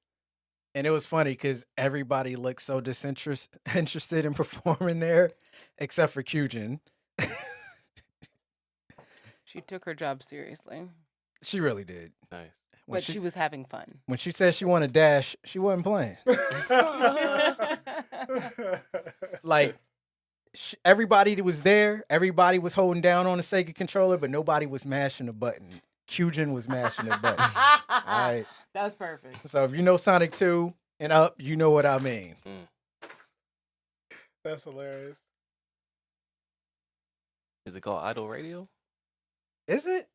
And it was funny because everybody looked so interested in performing there, except for Heejin. She took her job seriously. She really did. Nice. When But she was having fun. When she said she wanted dash, she wasn't playing. Like, everybody that was there, everybody was holding down on the Sega controller, but nobody was mashing the button. Heejin was mashing the button. All right. That's perfect. So if you know Sonic 2 and up, you know what I mean. That's hilarious. Is it called Idol Radio? Is it?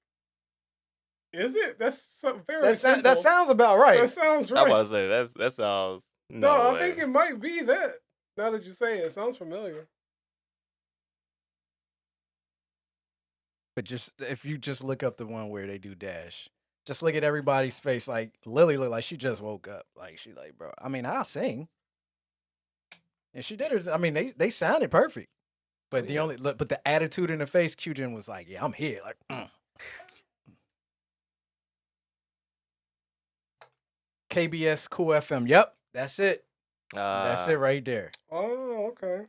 Is it? That's very simple. That sounds about right. That sounds right. I'm about to say that sounds No, I way. think it might be that. Now that you say it, it sounds familiar. But just if you just look up the one where they do dash, just look at everybody's face. Like Lily looked like she just woke up. Like she like, bro. I mean, I'll sing. And she did it. I mean, they sounded perfect. But but the attitude in the face, Heejin was like, yeah, I'm here. Like, KBS Cool FM. Yep, that's it. That's it right there. Oh, okay.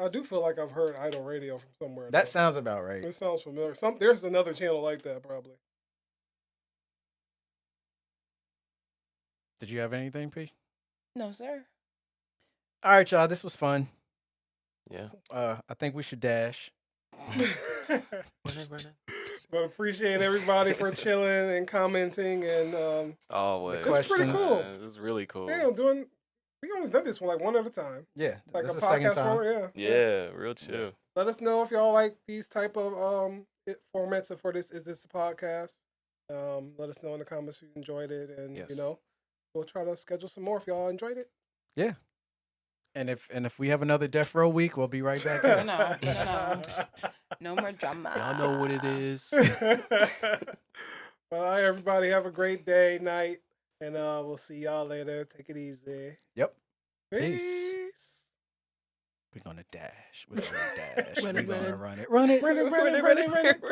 I do feel like I've heard Idol Radio from somewhere. That sounds about right. It sounds familiar. There's another channel like that, probably. Did you have anything, P? No, sir. All right, y'all. This was fun. Yeah. I think we should dash. But appreciate everybody for chilling and commenting and always. It's pretty cool. It's really cool. Yeah, we only did this one at a time. Yeah, like this a is the second podcast time. format. Yeah, real chill. Let us know if y'all like these type of formats for this. Is this a podcast? Let us know in the comments if you enjoyed it, and we'll try to schedule some more if y'all enjoyed it. Yeah. And if we have another Death Row week, we'll be right back here. No more drama. Y'all know what it is. Well, everybody have a great day, night, and we'll see y'all later. Take it easy. Yep. Peace. We're gonna dash. We're gonna dash. Run We're it, gonna run run it. Run it. Run it.